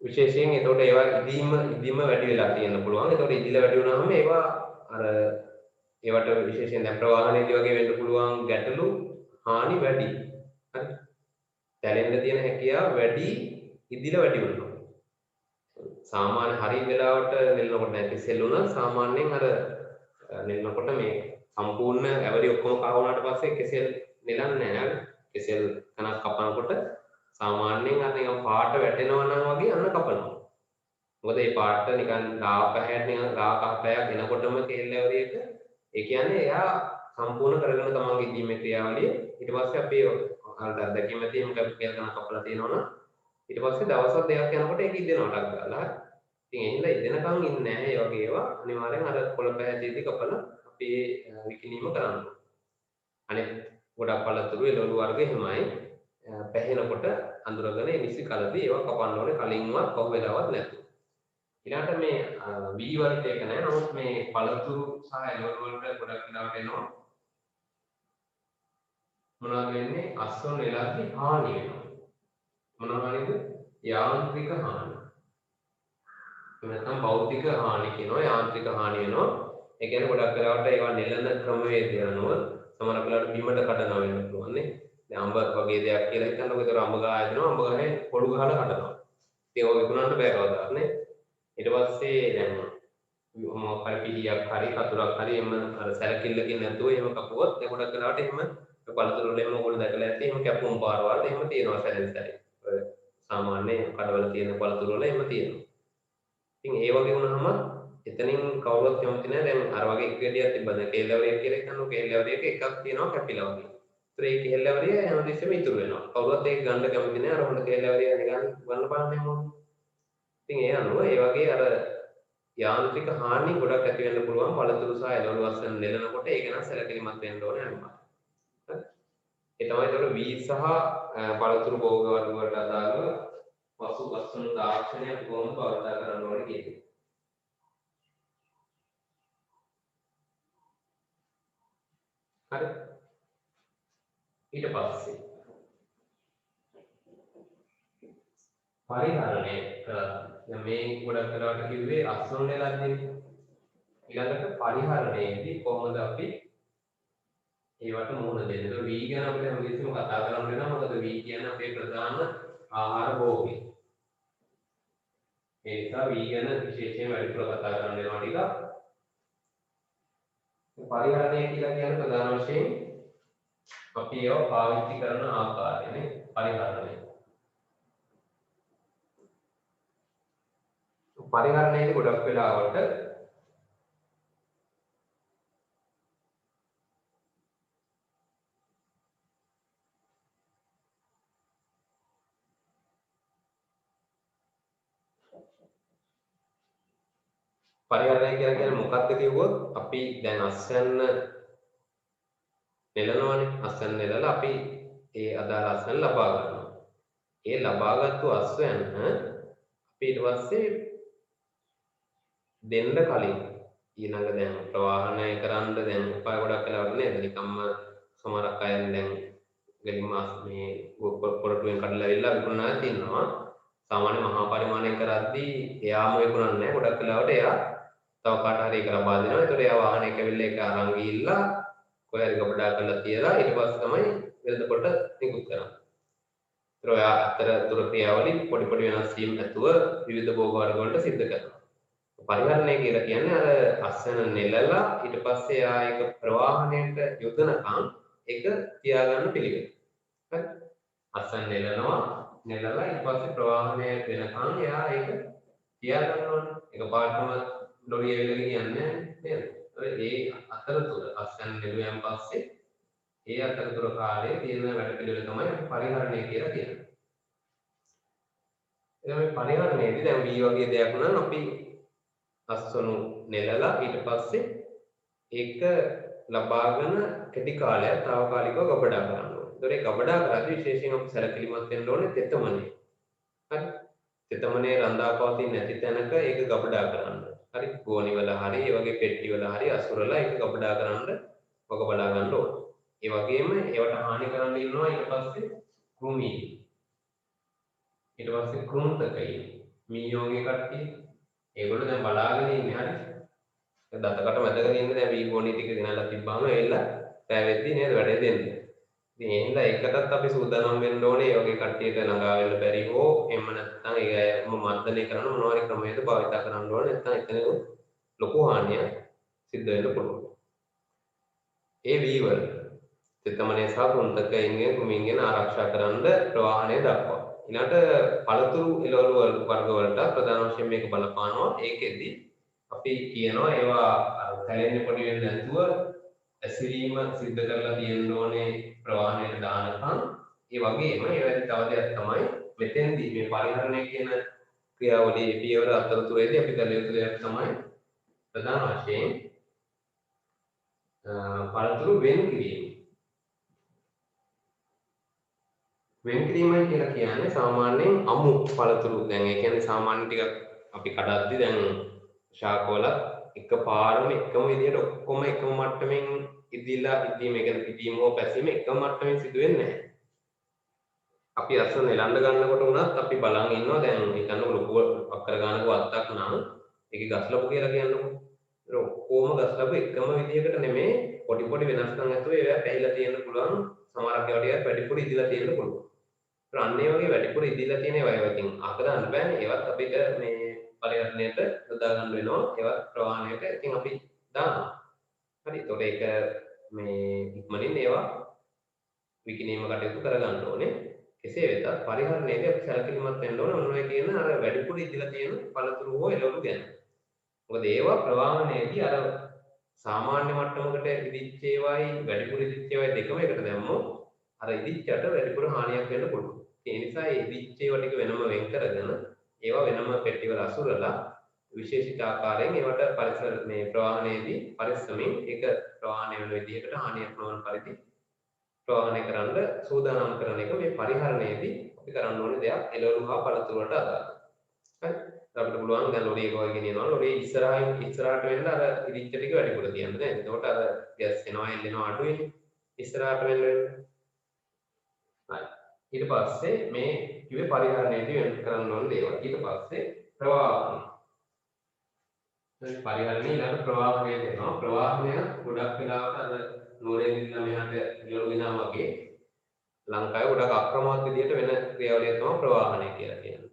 විශේෂයෙන් එතකොට ඒවා ඉදීම වැඩි වෙලා තියෙන්න පුළුවන්. එතකොට ඉදිලා වැඩි වුණාම ඒවා අර ඒවට විශේෂයෙන් දැන් ප්‍රවාහනයේදී වගේ වෙන්න පුළුවන් ගැටලු හානි වැඩි. හරි. තැලෙන්න තියෙන හැකියාව වැඩි ඉදිරිය වැඩි වෙනවා. සාමාන්‍ය හරි වෙලාවට නෙලනකොට නැහැ කෙසෙල් උනත් සාමාන්‍යයෙන් අර නෙලනකොට මේ සම්පූර්ණ ඇවරි ඔක්කොම කහ වුණාට පස්සේ කෙසෙල් නෙලන්නේ නැහැ. කෙසෙල් කනක් කපනකොට සාමාන්‍යයෙන් අර නිකන් පාට වැටෙනවා නම් වගේ අන්න කපනවා. මොකද මේ පාට නිකන් රා පැහැයට නිකන් රා කහ පැයක් එනකොටම කෙල් ඇවරියට ඒ කියන්නේ එයා සම්පූර්ණ කරගෙන තමන්ගේ ඉදීමේ ක්‍රියාවලිය ඊට පස්සේ අපි අර දැකීම තියෙන කෙල් කන කපලා තියෙනවනම් ඊට පස්සේ දවස් දෙකක් යනකොට ඒක ඉදෙනවා ටක් ගාලා. ඉතින් ඒ හින්දා ඉදෙනකන් ඉන්නේ නැහැ. ඒ වගේ ඒවා අනිවාර්යෙන් අර කොළ පැහැදිලි කපලා අපි විකිණීම කරන්න ඕනේ. අනිත් ගොඩක් පළතුරු එළවලු වර්ග එහෙමයි. පැහැෙනකොට අඳුරගෙන නිසි කලදී ඒවා කපන්න ඕනේ කලින්වත් පහු වෙලාවක් නැතුව. ඊළඟට මේ V වර්ග එක නෑ. නමුත් මේ පළතුරු සහ එළවලු වලට ගොඩක් වෙලාවට එනවා. මොනවද වෙන්නේ? අස්වැන්න වෙලාදී හානි වෙනවා. මොනවාද? යාන්ත්‍රික හානි. නැත්නම් භෞතික හානි කියනවා. යාන්ත්‍රික හානි වෙනවා. ඒ කියන්නේ ගොඩක් වෙලාවට ඒවා නෙලන ක්‍රමවේදය අනුව සමහර වෙලාවට බිමට කඩනවා වෙන්න පුළුවන් නේ. දැන් අඹ වගේ දෙයක් කියලා හිතන්නකො. ඒතර අඹ ගහ ඇදෙනවා. අඹ ගහේ පොඩු ගහලා කඩනවා. ඒක විකුණන්න බෑ කවදාවත් නේ. ඊට පස්සේ දැන් මොකක් හරි පිළියක් හරි කතුරක් හරි එම අර සැලකිල්ලකින් නැතුව එහෙම කපුවොත් ඒ ගොඩක් වෙලාවට එහෙම පළතුරු වල එහෙම ඔයගොල්ලෝ දැකලා ඇති එහෙම කැපුම් පාරවල් එහෙම තියෙනවා සැලෙන් සැලේ. සාමාන්‍ය කඩවල තියෙන පළතුරු වල එහෙම තියෙනවා. ඉතින් ඒ වගේ වුණාම එතනින් කවුරුත් කැමති නැහැ. දැන් අර වගේ එක ගෙඩියක් තිබ්බද කේල්ලවරියක් කියලා හිතන්නකො. කේල්ලවරියක එකක් තියෙනවා කැපිලා වගේ. ඒතර ඒ කේල්ලවරිය හැමදෙස්සෙම ඉතුරු වෙනවා. කවුරුත් ඒක ගන්න කැමති නැහැ. අර හොඳ කේල්ලවරිය නිකන් ගන්න බලන්නේ මොකද? ඉතින් ඒ අනුව ඒ වගේ අර යාන්ත්‍රික හානි ගොඩක් ඇති වෙන්න පුළුවන් පළතුරු සහ එළවලු අස්වැන්න නෙලනකොට ඒක නම් සැලකිලිමත් වෙන්න ඕනේ අනිවාර්යයෙන්. ඒ තමයි ඒතකොට V සහ පළතුරු භෝග වර්ග වලට අදාළව පසු අස්වැන්න තාක්ෂණය කොහොමද භාවිත කරන්න ඕනේ කියන්නේ. හරි. ඊට පස්සේ පරිහරණය කරලා දැන් මේ ගොඩක් වෙලාවට කිව්වේ අස්වැන්න නෙලද්දී ඊළඟට පරිහරණයේදී කොහොමද අපි ඒවට මුහුණ දෙන්නේ? ඒක V ගැන අපිට හැමදෙස්සෙම කතා කරන්න වෙනවා. මොකද V කියන්නේ අපේ ප්‍රධාන ආහාර භෝගය. ඒ නිසා V ගැන විශේෂයෙන් වැඩිපුර කතා කරන්න වෙනවා ටිකක්. පරිහරණය කියලා කියන්නේ ප්‍රධාන වශයෙන් අපි ඒවා පාවිච්චි කරන ආකාරයනේ පරිහරණය. පරිහරණයේදී ගොඩක් වෙලාවට පරිහරණය කියලා කියන්නේ මොකක්ද කිව්වොත් අපි දැන් අස්වැන්න නෙලනවනේ. අස්වැන්න නෙලලා අපි ඒ අදාළ අස්වැන්න ලබා ගන්නවා. ඒ ලබාගත්තු අස්වැන්න අපි ඊට පස්සේ දෙන්න කලින් ඊළඟ දැන් ප්‍රවාහනය කරන්න දැන් උපාය ගොඩක් වෙලාවට නේද නිකම්ම සමහරක් අය දැන් ගෙලිමාස් මේ පොරටුවෙන් කඩලා ඉල්ල විකුණනවා තියෙනවා. සාමාන්‍ය මහා පරිමාණයෙන් කරද්දී එයාම විකුණන්නේ නැහැ. ගොඩක් වෙලාවට එයා තව කාට හරි එක ලබා දෙනවා. ඒතකොට එයා වාහනයක ඇවිල්ලා ඒක අරන් ගිහිල්ලා කොහේ හරි ගබඩා කරලා තියලා ඊට පස්සේ තමයි වෙළඳපොළට නිකුත් කරන්නේ. ඒතර ඔයා අතර දුර ක්‍රියාවලින් පොඩි පොඩි වෙනස් වීම් නැතුව විවිධ භෝග වර්ග වලට සිද්ධ කරනවා. පරිහරණය කියලා කියන්නේ අර අස්වැන්න නෙලලා ඊට පස්සේ ආ ඒක ප්‍රවාහණයට යොදනකම් ඒක තියාගන්න පිළිවෙල. හරි. අස්වැන්න නෙලනවා නෙලලා ඊට පස්සේ ප්‍රවාහණය වෙනකම් එයා ඒක තියාගන්න ඕනේ. ඒක පාටම ලොරිය වෙලගෙන යන්නේ නේද? ඒ අතරතුර අස්වැන්න නෙළුවෙන් පස්සේ ඒ අතරතුර කාලයේ තියෙන වැඩ පිළිවෙල තමයි අපි පරිහරණය කියලා කියන්නේ. එතකොට මේ පරිහරණයේදී දැන් V වගේ දෙයක් නම් අපි අස්වනු නෙලලා ඊට පස්සේ ඒක ලබාගෙන කෙටි කාලයක් తాවකාලිකව ගබඩා කරන්න ඕනේ. ඒතකොට ඒ ගබඩා කරද්දී විශේෂයෙන් අපි සැලකිලිමත් වෙන්න ඕනේ තෙතමනේ. හරි. තෙතමනේ රඳාපවතින්නේ නැති තැනක ඒක ගබඩා කරන්න. හරි. ගෝණි වල හරි, ඒ වගේ පෙට්ටි වල හරි අසුරලා ඒක ගබඩා කරන්න වග බලා ගන්න ඕනේ. ඒ වගේම ඒවට හානි කරන්න ඉන්නවා ඊට පස්සේ කෘමි. ඊට පස්සේ කෘන්තකයි. මීයෝගේ කට්ටිය ඒගොල්ලෝ දැන් බලාගෙන ඉන්නේ හරි. දතකට මැදගෙන ඉන්නේ දැන් වී ගෝණි ටික ගෙනල්ලා තිබ්බාම එල්ල පෑවෙද්දී නේද වැඩේ දෙන්නේ. ඉතින් ඒ හින්දා ඒකටත් අපි සූදානම් වෙන්න ඕනේ. ඒ වගේ කට්ටියට ළඟා වෙන්න බැරි හෝ එහෙම නැත්නම් ඒ අයම මර්ධනය කරන්න මොනවා හරි ක්‍රමයක භාවිත කරන්න ඕනේ. නැත්නම් එතන ලොකු हानिයක් සිද්ධ වෙන්න පුළුවන්. ඒ වීවර තෙතමනේ සහ කුන්තකයෙන් කුමින්ගෙන් ආරක්ෂා කරන්න ප්‍රවාහනය දක්වා. ඊළඟට පළතුරු එළවලු වර්ග වලට ප්‍රධාන වශයෙන් මේක බලපානවා. ඒකෙදි අපි කියනවා ඒවා තැලෙන්නේ පොඩි වෙන්නේ නැතුව ඇසිරීම සිද්ධ කරලා තියෙන්න ඕනේ ප්‍රවාහනයට දානකම්. ඒ වගේම ඒවැනි තව දෙයක් තමයි මෙතෙන්දී මේ පරිහරණය කියන ක්‍රියාවලියේ පියවර අතරතුරේදී අපි කළ යුතු දෙයක් තමයි ප්‍රධාන වශයෙන් පළතුරු වෙන් කිරීම. වෙන් කිරීමයි කියලා කියන්නේ සාමාන්‍යයෙන් අමු පළතුරු. දැන් ඒ කියන්නේ සාමාන්‍ය ටික අපි කඩද්දි දැන් ශාකවල එකපාරම එකම විදිහට ඔක්කොම එකම මට්ටමින් ඉදිලා ඉදීම, ඒ කියන්නේ ඉදීම හෝ පැසීම එකම මට්ටමින් සිදු වෙන්නේ නැහැ. අපි අසන එලන්න ගන්නකොට උනත් අපි බලන් ඉන්නවා දැන් හිතන්න ලොකු අක්කර ගන්නක වත්තක් නම් ඒකේ ගස්ලපු කියලා කියන්නකො. ඒක ඔක්කොම ගස්ලපු එකම විදිහකට නෙමෙයි පොඩි පොඩි වෙනස්කම් ඇතුව ඒවා පැහිලා තියෙන්න පුළුවන්. සමහරක් ඒවා ටිකක් වැඩිපුර ඉදිලා තියෙන්න පුළුවන්. ඒත් අන්නේ වගේ වැඩිපුර ඉදිලා තියෙන ඒවා ඉතින් අහක දාන්න බෑනේ. ඒවත් අපිට මේ පරිහරණයට යොදා ගන්න වෙනවා. ඒවත් ප්‍රවාහණයට ඉතින් අපි දානවා. හරි. ඒතකොට ඒක මේ ඉක්මනින් ඒවා විකිණීම කටයුතු කරගන්න ඕනේ. කෙසේ වෙතත් පරිහරණයේදී අපි සැලකිලිමත් වෙන්න ඕනේ මොනවා කියන අර වැඩිපුර ඉදිලා තියෙන පළතුරු හෝ එළවලු ගැන. මොකද ඒවා ප්‍රවාහණයේදී අර සාමාන්‍ය මට්ටමකට ඉදිච්ච ඒවායි වැඩිපුර ඉදිච්ච ඒවායි දෙකම එකට දැම්මොත් අර ඉදිච්චට වැඩිපුර හානියක් වෙන්න පුළුවන්. ඒ නිසා ඒ ඉදිච්ච ඒවා ටික වෙනම වෙන් කරගෙන ඒවා වෙනම පෙට්ටිවල අසුරලා විශේෂිත ආකාරයෙන් ඒවට පරිසර මේ ප්‍රවාහණයේදී පරිස්සමින් ඒක ප්‍රවාහණය වෙන විදිහකට හානියක් නොවන පරිදි ප්‍රවාහනය කරන්න සූදානම් කරන එක මේ පරිහරණයේදී අපි කරන්න ඕනේ දෙයක් එළවලු හා පළතුරු වලට අදාළයි. හරි. අපිට පුළුවන් දැන් ලොරි එක වගේ ගෙනියනවා. ලොරි ඉස්සරහට වෙන්න අර ඉදිච්ච ටික වැඩිපුර තියන්න නේද? එතකොට අර ගෑස් එනවා එල්ලෙනවා අඩුයිනේ. ඉස්සරහට වෙන්න වෙන්නේ. හරි. ඊට පස්සේ මේ කිව්වේ පරිහරණයේදී වෙන කරන්න ඕන දේවල්. ඊට පස්සේ ප්‍රවාහනය. පරිහරණය ඊළඟ ප්‍රවාහනය වෙනවා. ප්‍රවාහනය ගොඩක් වෙලාවට අර නෝරෙන් ඉඳලා මෙහාට එළවලු ගෙනාව වගේ ලංකාවේ ගොඩක් අක්‍රමවත් විදියට වෙන ක්‍රියාවලිය තමයි ප්‍රවාහනය කියලා කියන්නේ.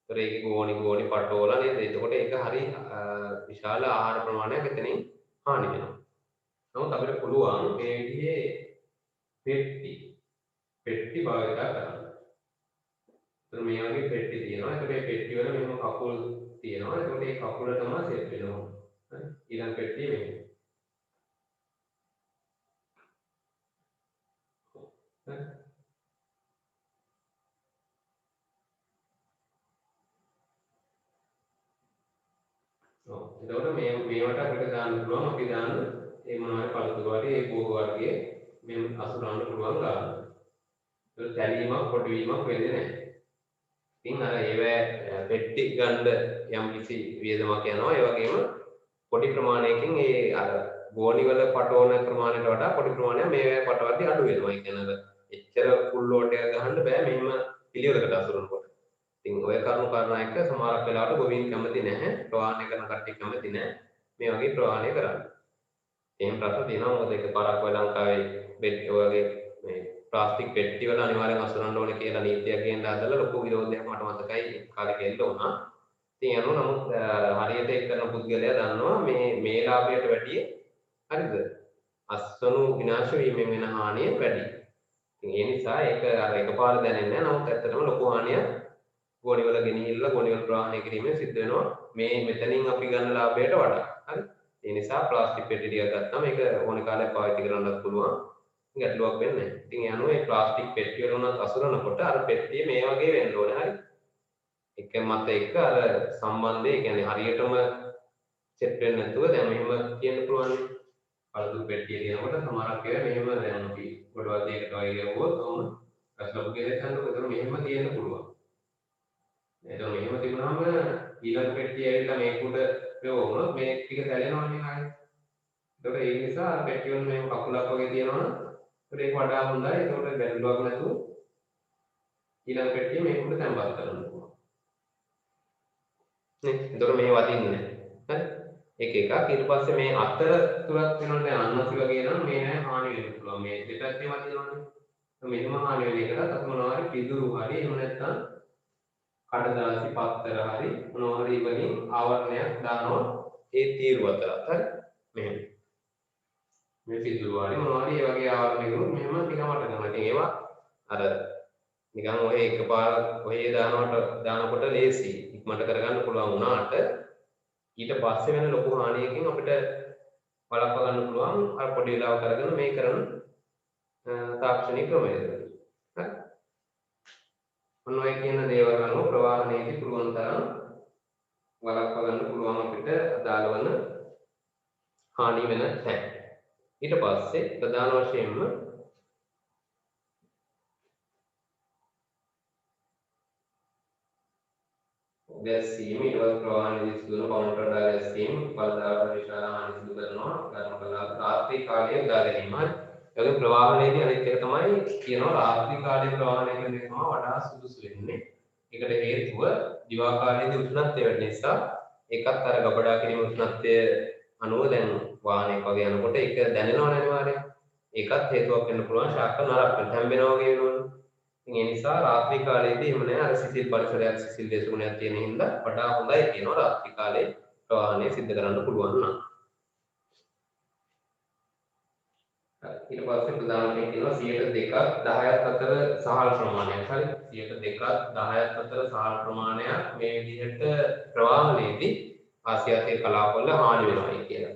ඒතර ඒකේ ගෝණි පටෝලා නේද? එතකොට ඒක හරි විශාල ආහාර ප්‍රමාණයක් එතනින් හානි වෙනවා. නමුත් අපිට පුළුවන් මේ විදිහේ පෙට්ටි භාවිත කරන්න. ඒතර මේ වගේ පෙට්ටි තියෙනවා. ඒතර මේ පෙට්ටි වල මෙහෙම කකුල් තියෙනවා. ඒකට මේ කකුල තමයි සෙට් වෙනවා. හරි. ඊළඟ පෙට්ටිය මෙහෙම. හරි. එතකොට මේවට අපිට දාන්න පුළුවන් අපි දාන්න ඒ මොනවාරි පළතුරු වර්ගයේ ඒ භෝග වර්ගයේ මේ අසුරන්න පුළුවන් ගන්න. ඒක තැලීමක් කොටවීමක් වෙන්නේ නැහැ. ඉතින් අර ඒවැ පෙට්ටි ගන්න යම් කිසි වියදමක් යනවා. ඒ වගේම පොඩි ප්‍රමාණයකින් ඒ අර ගෝණි වල පටවන ප්‍රමාණයට වඩා පොඩි ප්‍රමාණයක් මේවැ පටවද්දී අඩු වෙනවා. ඒ කියන්නේ එච්චර ෆුල් ලෝඩ් එකක් ගහන්න බෑ මෙහෙම පිළිවෙලකට අසුරනකොට. ඉතින් ඔය කරුණු කාරණා එක සමහරක් වෙලාවට ගොවීන් කැමති නැහැ. ප්‍රවාහනය කරන කට්ටිය කැමති නැහැ. මේ වගේ ප්‍රවාහනය කරන්න. එහෙම ප්‍රශ්න තියෙනවා. මොකද එකපාරක් ඔය ලංකාවේ බෙඩ් වගේ මේ ප්ලාස්ටික් පෙට්ටි වල අනිවාර්යෙන් අසුරන්න ඕනේ කියලා නීතියක් ගෙන්න හදලා ලොකු විරෝධයක් මට මතකයි කාලෙක එල්ල වුණා. ඉතින් යනවා නමුත් හරියට ඒක කරන පුද්ගලයා දන්නවා මේ ලාභයට වැඩිය හරිද? අස්වනු විනාශ වීමෙන් වෙන හානිය වැඩි. ඉතින් ඒ නිසා ඒක අර එකපාර දැනෙන්නේ නැහැ. නමුත් ඇත්තටම ලොකු හානියක් ගෝණි වල ගෙනිහිල්ලා ගෝණි වල ප්‍රවාහනය කිරීමෙන් සිද්ධ වෙනවා. මේ මෙතනින් අපි ගන්න ලාභයට වඩා. හරි. ඒ නිසා ප්ලාස්ටික් පෙට්ටි ටිකක් ගත්තාම ඒක ඕනේ කාලයක් පාවිච්චි කරන්නත් පුළුවන්. ගැටලුවක් වෙන්නේ නැහැ. ඉතින් යනවා මේ ප්ලාස්ටික් පෙට්ටි වල උනත් අසුරනකොට අර පෙට්ටිය මේ වගේ වෙන්න ඕනේ. හරි. එක මත එක අර සම්බන්ධය, ඒ කියන්නේ හරියටම සෙට් වෙන්නේ නැතුව දැන් මෙහෙම කියන්න පුළුවන්. පළතුරු පෙට්ටිය කියනකොට සමහරක් ඒවා මෙහෙම දැන් අපි ගොඩවල් දෙයකට වගේ ගියවොත් ඔවුන් රසලපු කියලා හිතන්නකො. ඒතර මෙහෙම තියෙන්න පුළුවන්. එතකොට මෙහෙම තිබුණාම ඊළඟ පෙට්ටිය ඇවිල්ලා මේක උඩ වුණොත් මේ ටික දැලෙනවනේ ආයෙත්. ඒතකොට ඒ නිසා අර පෙට්ටිය වල මේ කකුලක් වගේ තියෙනවනම් ඒක වඩා හොඳයි. ඒතකොට බැලුවක් නැතුව ඊළඟ පෙට්ටිය මේක උඩ තැම්පත් කරන්න පුළුවන්. නේ? ඒතකොට මේ වදින්නේ නැහැ. හරි? එක එකක් ඊට පස්සේ මේ අතර තුරක් වෙනවනේ දැන් අන්නසි වගේ නම් මේ නෑ හානි වෙන්න පුළුවන්. මේ දෙපැත්තේ වදිනවනේ. මෙහෙම හානි වෙන එකටත් අපි මොනවා හරි පිදුරු හරි එහෙම නැත්නම් කඩදාසි පත්තර හරි මොනවා හරි වලින් ආවරණයක් දානවා ඒ තීරු අතරත් හරි මෙහෙම මේ පිදුරු හරි මොනවා හරි ඒ වගේ ආවරණයකට මෙහෙම නිකන් වට කරනවා. ඉතින් ඒවා අර නිකන් ඔය එකපාර ඔය දානකොට ලේසි ඉක්මනට කරගන්න පුළුවන් වුණාට ඊට පස්සේ වෙන ලොකු හානියකින් අපිට වළක්වා ගන්න පුළුවන් අර පොඩි වෙලාව කරගෙන මේ කරන තාක්ෂණික ක්‍රමයද. හරි. ඔන්න ඔය කියන දේවල් අනුව ප්‍රවාහනයේදී පුළුවන් තරම් වළක්වා ගන්න පුළුවන් අපිට අදාළ වන හානි වෙන තැන්. ඊට පස්සේ ප්‍රධාන වශයෙන්ම ගැස්සීම ඊට පස්සේ ප්‍රවාහනයේදී සිදුවන කවුන්ටර් ගැස්සීම පළදාවට විශාල හානි සිදු කරනවා. ගන්න කලාව රාත්‍රී කාලයේ උදා ගැනීම. ඒ ප්‍රවාහනයේදී අනිත් එක තමයි කියනවා රාත්‍රී කාලයේ ප්‍රවාහනය කරන එක තමයි වඩා සුදුසු වෙන්නේ. ඒකට හේතුව දිවා කාලයේදී උෂ්ණත්වය වැඩි නිසා ඒකත් අර ගබඩා කිරීම උෂ්ණත්වය අනුව දැන් වාහනයක වගේ යනකොට ඒක දැනෙනවනේ අනිවාර්යයෙන්. ඒකත් හේතුවක් වෙන්න පුළුවන් ශාක නරක වෙන හැම්බෙනවා වගේ වෙනවනේ. ඉතින් ඒ නිසා රාත්‍රී කාලයේදී එහෙම නෑ අර සිසිල් පරිසරයක් සිසිල් දේශගුණයක් තියෙන හින්දා වඩා හොඳයි කියනවා රාත්‍රී කාලේ ප්‍රවාහනය සිද්ධ කරන්න පුළුවන් නම්. ඊට පස්සේ ප්‍රධානයෙන් කියනවා 102ක් 10ක් අතර සහල් ප්‍රමාණයක්. හරි 102ක් 10ක් අතර සහල් ප්‍රමාණයක් මේ විදිහට ප්‍රවාහනයේදී ආසියාතික කලාපවල හානි වෙනවායි කියලා.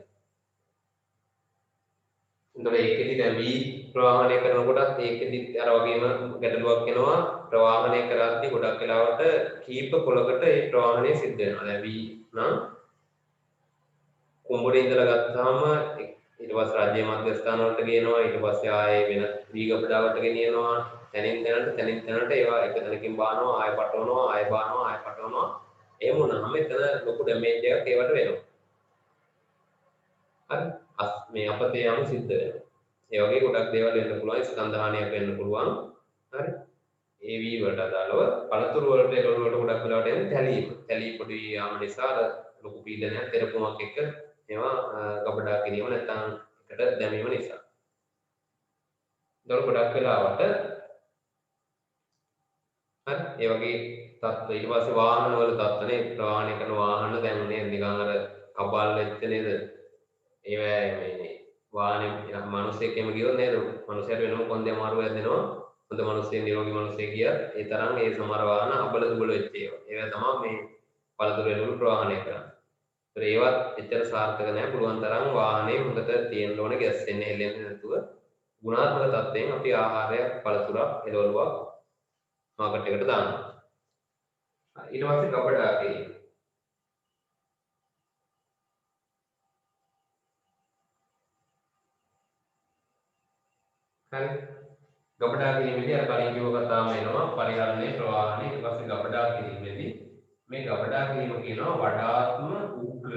එතකොට ඒකෙදි දැන් වී ප්‍රවාහනය කරනකොටත් ඒකෙදි අර වගේම ගැටලුවක් එනවා ප්‍රවාහනය කරද්දී ගොඩක් වෙලාවට කීප පොලකට ඒ ප්‍රවාහනය සිද්ධ වෙනවා. දැන් වී නම් කුඹුරේ ඉඳලා ගත්තාම ඊට පස්සේ රාජ්‍ය මධ්‍යස්ථාන වලට ගේනවා ඊට පස්සේ ආයේ වෙන වී ගබඩාවට ගෙනියනවා තැනින් තැනට ඒවා එක තැනකින් බානවා ආයෙ පටවනවා ආයෙ බානවා ආයෙ පටවනවා එහෙම වුණාම එතන ලොකු ඩැමේජ් එකක් ඒවට වෙනවා. හරි මේ අපතේ යම් සිද්ධ වෙනවා. ඒ වගේ ගොඩක් දේවල් වෙන්න පුළුවන් ස්කන්ධ හානියක් වෙන්න පුළුවන්. හරි ඒ වී වලට අදාළව පළතුරු වලට එළවලු වලට ගොඩක් වෙලාවට එන්නේ තැලී පොඩි යාම නිසා ලොකු පීඩනයක් තෙරපුමක් එක්ක ඒවා ගබඩා කිරීම නැත්නම් එකට දැමීම නිසා. ඒතකොට ගොඩක් වෙලාවට හරි ඒ වගේ තත්ත්ව ඊට පස්සේ වාහන වල තත්ත්වනේ ප්‍රවාහනය කරන වාහන දැන් නේද නිකන් අර කබල් වෙච්ච නේද ඒවැ මේ වාහනේ මිනිස්සෙක්ම ගියොත් නේද මිනිස්සුන්ට වෙනම කොන්දේ අමාරුවක් දෙනවා. හොඳ මිනිස්සෙක් නිරෝගී මිනිස්සෙක් ගියා ඒ තරම් ඒ සමහර වාහන අබල දුබල වෙච්ච ඒවා. ඒවා තමයි මේ පළතුරු එළවලු ප්‍රවාහනය කරන්නේ. ඒවත් එච්චර සාර්ථක නැහැ. පුළුවන් තරම් වාහනේ හොඳට තියෙන්න ඕනේ ගැස්සෙන්නේ හෙලෙන්නේ නැතුව ගුණාත්මක තත්ත්වයෙන් අපි ආහාරයක් පළතුරක් එළවලුවක් මාකට් එකට දානවා. ඊට පස්සේ ගබඩා කිරීම. හරි ගබඩා කිරීමේදී අර කලින් කිව්ව කතාවම එනවා පරිහරණය ප්‍රවාහනය ඊට පස්සේ ගබඩා කිරීමේදී මේ ගබඩා කිරීම කියනවා වඩාත්ම උග්‍ර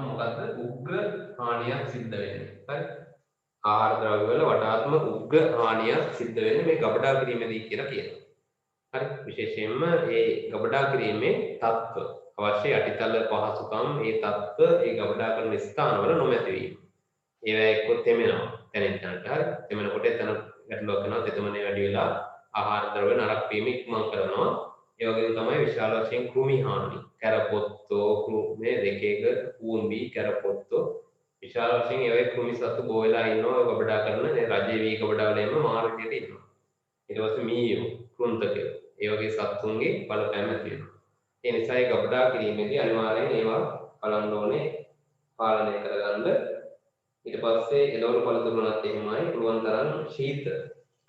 මොකද්ද උග්‍ර හානියක් සිද්ධ වෙන්නේ. හරි ආහාර ද්‍රව්‍ය වල වඩාත්ම උග්‍ර හානියක් සිද්ධ වෙන්නේ මේ ගබඩා කිරීමේදී කියලා කියනවා. හරි විශේෂයෙන්ම මේ ගබඩා කිරීමේ තත්ත්ව අවශ්‍ය යටිතල පහසුකම් ඒ තත්ත්ව ඒ ගබඩා කරන ස්ථානවල නොමැති වීම. ඒවා එක්ක තෙමෙනවා තැනින් තැනට. හරි තෙමෙනකොට එතන ගැටලුවක් වෙනවා. තෙතමනේ වැඩි වෙලා ආහාර ද්‍රව්‍ය නරක වීම ඉක්මන් කරනවා. ඒ වගේම තමයි විශාල වශයෙන් කෘමි හානි. කැරපොත්තෝ කෘමි දෙක එක කූඹි කැරපොත්තෝ විශාල වශයෙන් ඒ වගේ කෘමි සතු බෝ වෙලා ඉන්නවා ගබඩා කරන රජයේ වී ගබඩා වල එම මාර විදියට ඉන්නවා. ඊට පස්සේ මීයෝ කෘන්තකයෝ ඒ වගේ සත්තුන්ගේ බලපෑම තියෙනවා. ඒ නිසා ඒ ගබඩා කිරීමේදී අනිවාර්යයෙන් ඒවා බලන්න ඕනේ පාලනය කරගන්න. ඊට පස්සේ එළවලු පළතුරු වලත් එහෙමයි පුළුවන් තරම් ශීත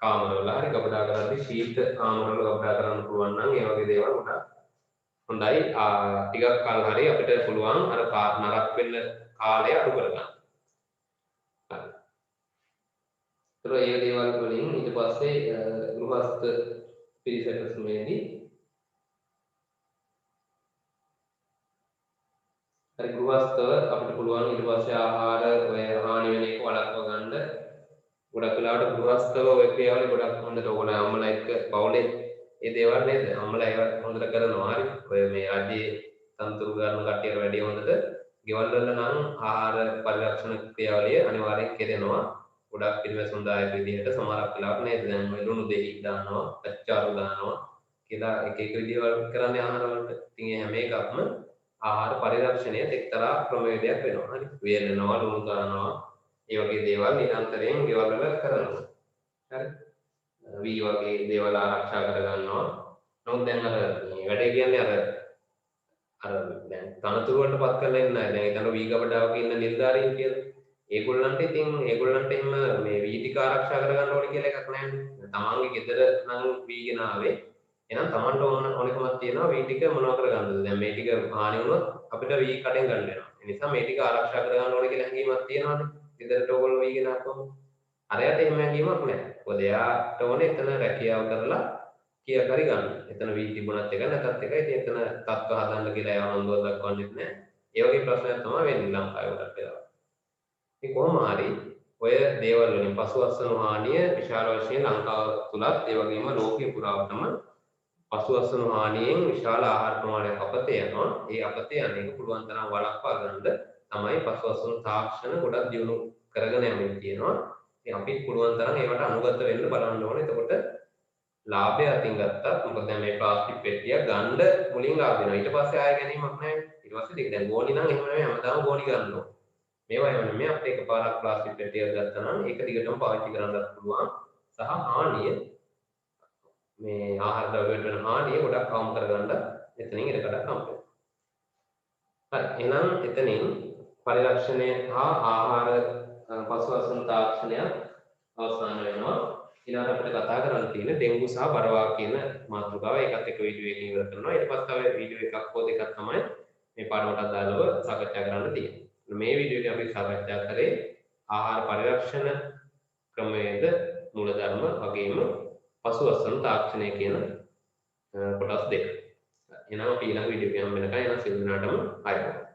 කාමරවල හරි ගබඩා කරද්දී ශීත කාමරවල ගබඩා කරන්න පුළුවන් නම් ඒ වගේ දේවල් උඩ හොඳයි. ටිකක් කල් හරි අපිට පුළුවන් අර නරක වෙන්න කාලය අඩු කරගන්න. හරි. ඒ දේවල් වලින් ඊට පස්සේ ගෘහස්ත පිරිසකසමේදී හරි ගෘහස්තව අපිට පුළුවන් ඊට පස්සේ ආහාර ඔය හානි වෙන එක වළක්වා ගන්න. ගොඩක් වෙලාවට ගෘහස්තව ඔය ක්‍රියාවලිය ගොඩක් හොඳට ඕගොල්ලෝ අම්මලා එක්ක පවුලේ ඒ දේවල් නේද අම්මලා ඒවා හොඳට කරනවා. හරි ඔය මේ රජයේ තන්තුරු ගන්න කට්ටියට වැඩි හොඳට ගෙවල් වල නම් ආහාර පරිරක්ෂණ ක්‍රියාවලිය අනිවාර්යෙන් කෙරෙනවා. ගොඩක් පිළිවෙසුන්දායක විදිහට සමහරක් වෙලාවට නේද දැන් මේ ලුණු දෙහි දානවා, කච්චාරු දානවා කියලා එක එක විදිහවල් කරන්නේ ආහාර වලට. ඉතින් මේ හැම එකක්ම ආහාර පරිරක්ෂණය එක්තරා ක්‍රමවේදයක් වෙනවා. හරි. වේලනවා, ලුණු දානවා. ඒ වගේ දේවල් නිරන්තරයෙන් ගෙවල් වල කරනවා. හරි. වී වගේ දේවල් ආරක්ෂා කර ගන්නවා. නමුත් දැන් අර මේ වැඩේ කියන්නේ අර දැන් තනතුරු වලට පත් කරලා ඉන්න අය. දැන් හිතන්න වී ගබඩාවක ඉන්න නිලධාරීන් කියලා. ඒගොල්ලන්ට එහෙම මේ වී ටික ආරක්ෂා කර ගන්න ඕනේ කියලා එකක් නැහැ. තමන්ගේ ගෙදර නම් වීගෙන ආවේ. එහෙනම් තමන්ට ඕනකමක් තියෙනවා වී ටික මොනව කර ගන්නද? දැන් මේ ටික හානි වුණොත් අපිට වී කඩෙන් ගන්න වෙනවා. ඒ නිසා මේ ටික ආරක්ෂා කර ගන්න ඕනේ කියලා හැඟීමක් තියෙනවානේ. ගෙදරට ඕගොල්ලෝ වීගෙන ආපුවම. අරයට එහෙම හැඟීමක් නැහැ. මොකද එයාට ඕනේ එතන රැකියාව කරලා කියා කරි ගන්න. එතන වී තිබුණත් එක නැතත් එකයි. ඉතින් එතන තත්ත්ව හදන්න කියලා ඒව නන්දුවක් දක්වන්නෙත් නැහැ. ඒ වගේ ප්‍රශ්නයක් තමයි වෙන්නේ ලංකාවේ වලට වෙලා. ඉතින් කොහොම හරි ඔය දේවල් වලින් පසුවස්සන හානිය විශාල වශයෙන් ලංකාව තුලත් ඒ වගේම ලෝකේ පුරාවටම පසුවස්සන හානියෙන් විශාල ආහාර ප්‍රමාණයක් අපතේ යනවා. ඒ අපතේ යන එක පුළුවන් තරම් වළක්වා ගන්න තමයි පසුවස්සන තාක්ෂණ ගොඩක් දියුණු කරගෙන යමින් තියෙනවා. ඉතින් අපි පුළුවන් තරම් ඒවට අනුගත වෙන්න බලන්න ඕනේ. එතකොට ලාභය අතින් ගත්තත් මොකද දැන් මේ ප්ලාස්ටික් පෙට්ටිය ගන්න මුලින් ලාභ වෙනවා. ඊට පස්සේ ආය ගැනීමක් නැහැ. ඊට පස්සේ ඒක දැන් ගෝණි නම් එහෙම නෙමෙයි හැමදාම ගෝණි ගන්න ඕනේ. මේවා එහෙම නෙමෙයි අපිට එකපාරක් ප්ලාස්ටික් පෙට්ටියක් ගත්තා නම් ඒක දිගටම පාවිච්චි කරන්නත් පුළුවන්. සහ හානිය මේ ආහාර ද්‍රව්‍යවලට වෙන හානිය ගොඩක් අවම කරගන්න එතනින් ඉඩකඩක් හම්බ වෙනවා. හරි. එහෙනම් එතනින් පරිරක්ෂණය හා ආහාර පසුවසන තාක්ෂණය අවසන් වෙනවා. ඊළඟට අපිට කතා කරන්න තියෙන ඩෙන්ගු සහ බරවා කියන මාතෘකාව. ඒකත් එක වීඩියෝ එකකින් ඉවර කරනවා. ඊට පස්සේ තව වීඩියෝ එකක් හෝ දෙකක් තමයි මේ පාඩමට අදාළව සාකච්ඡා කරන්න තියෙන්නේ. මේ වීඩියෝ එකේ අපි සාකච්ඡා කරේ ආහාර පරිරක්ෂණ ක්‍රමවේද මූලධර්ම වගේම පසුවස්සන තාක්ෂණය කියන කොටස් දෙක. එහෙනම් අපි ඊළඟ වීඩියෝ එකේ හම්බ වෙනකන් එන සියලු දෙනාටම ආයුබෝවන්.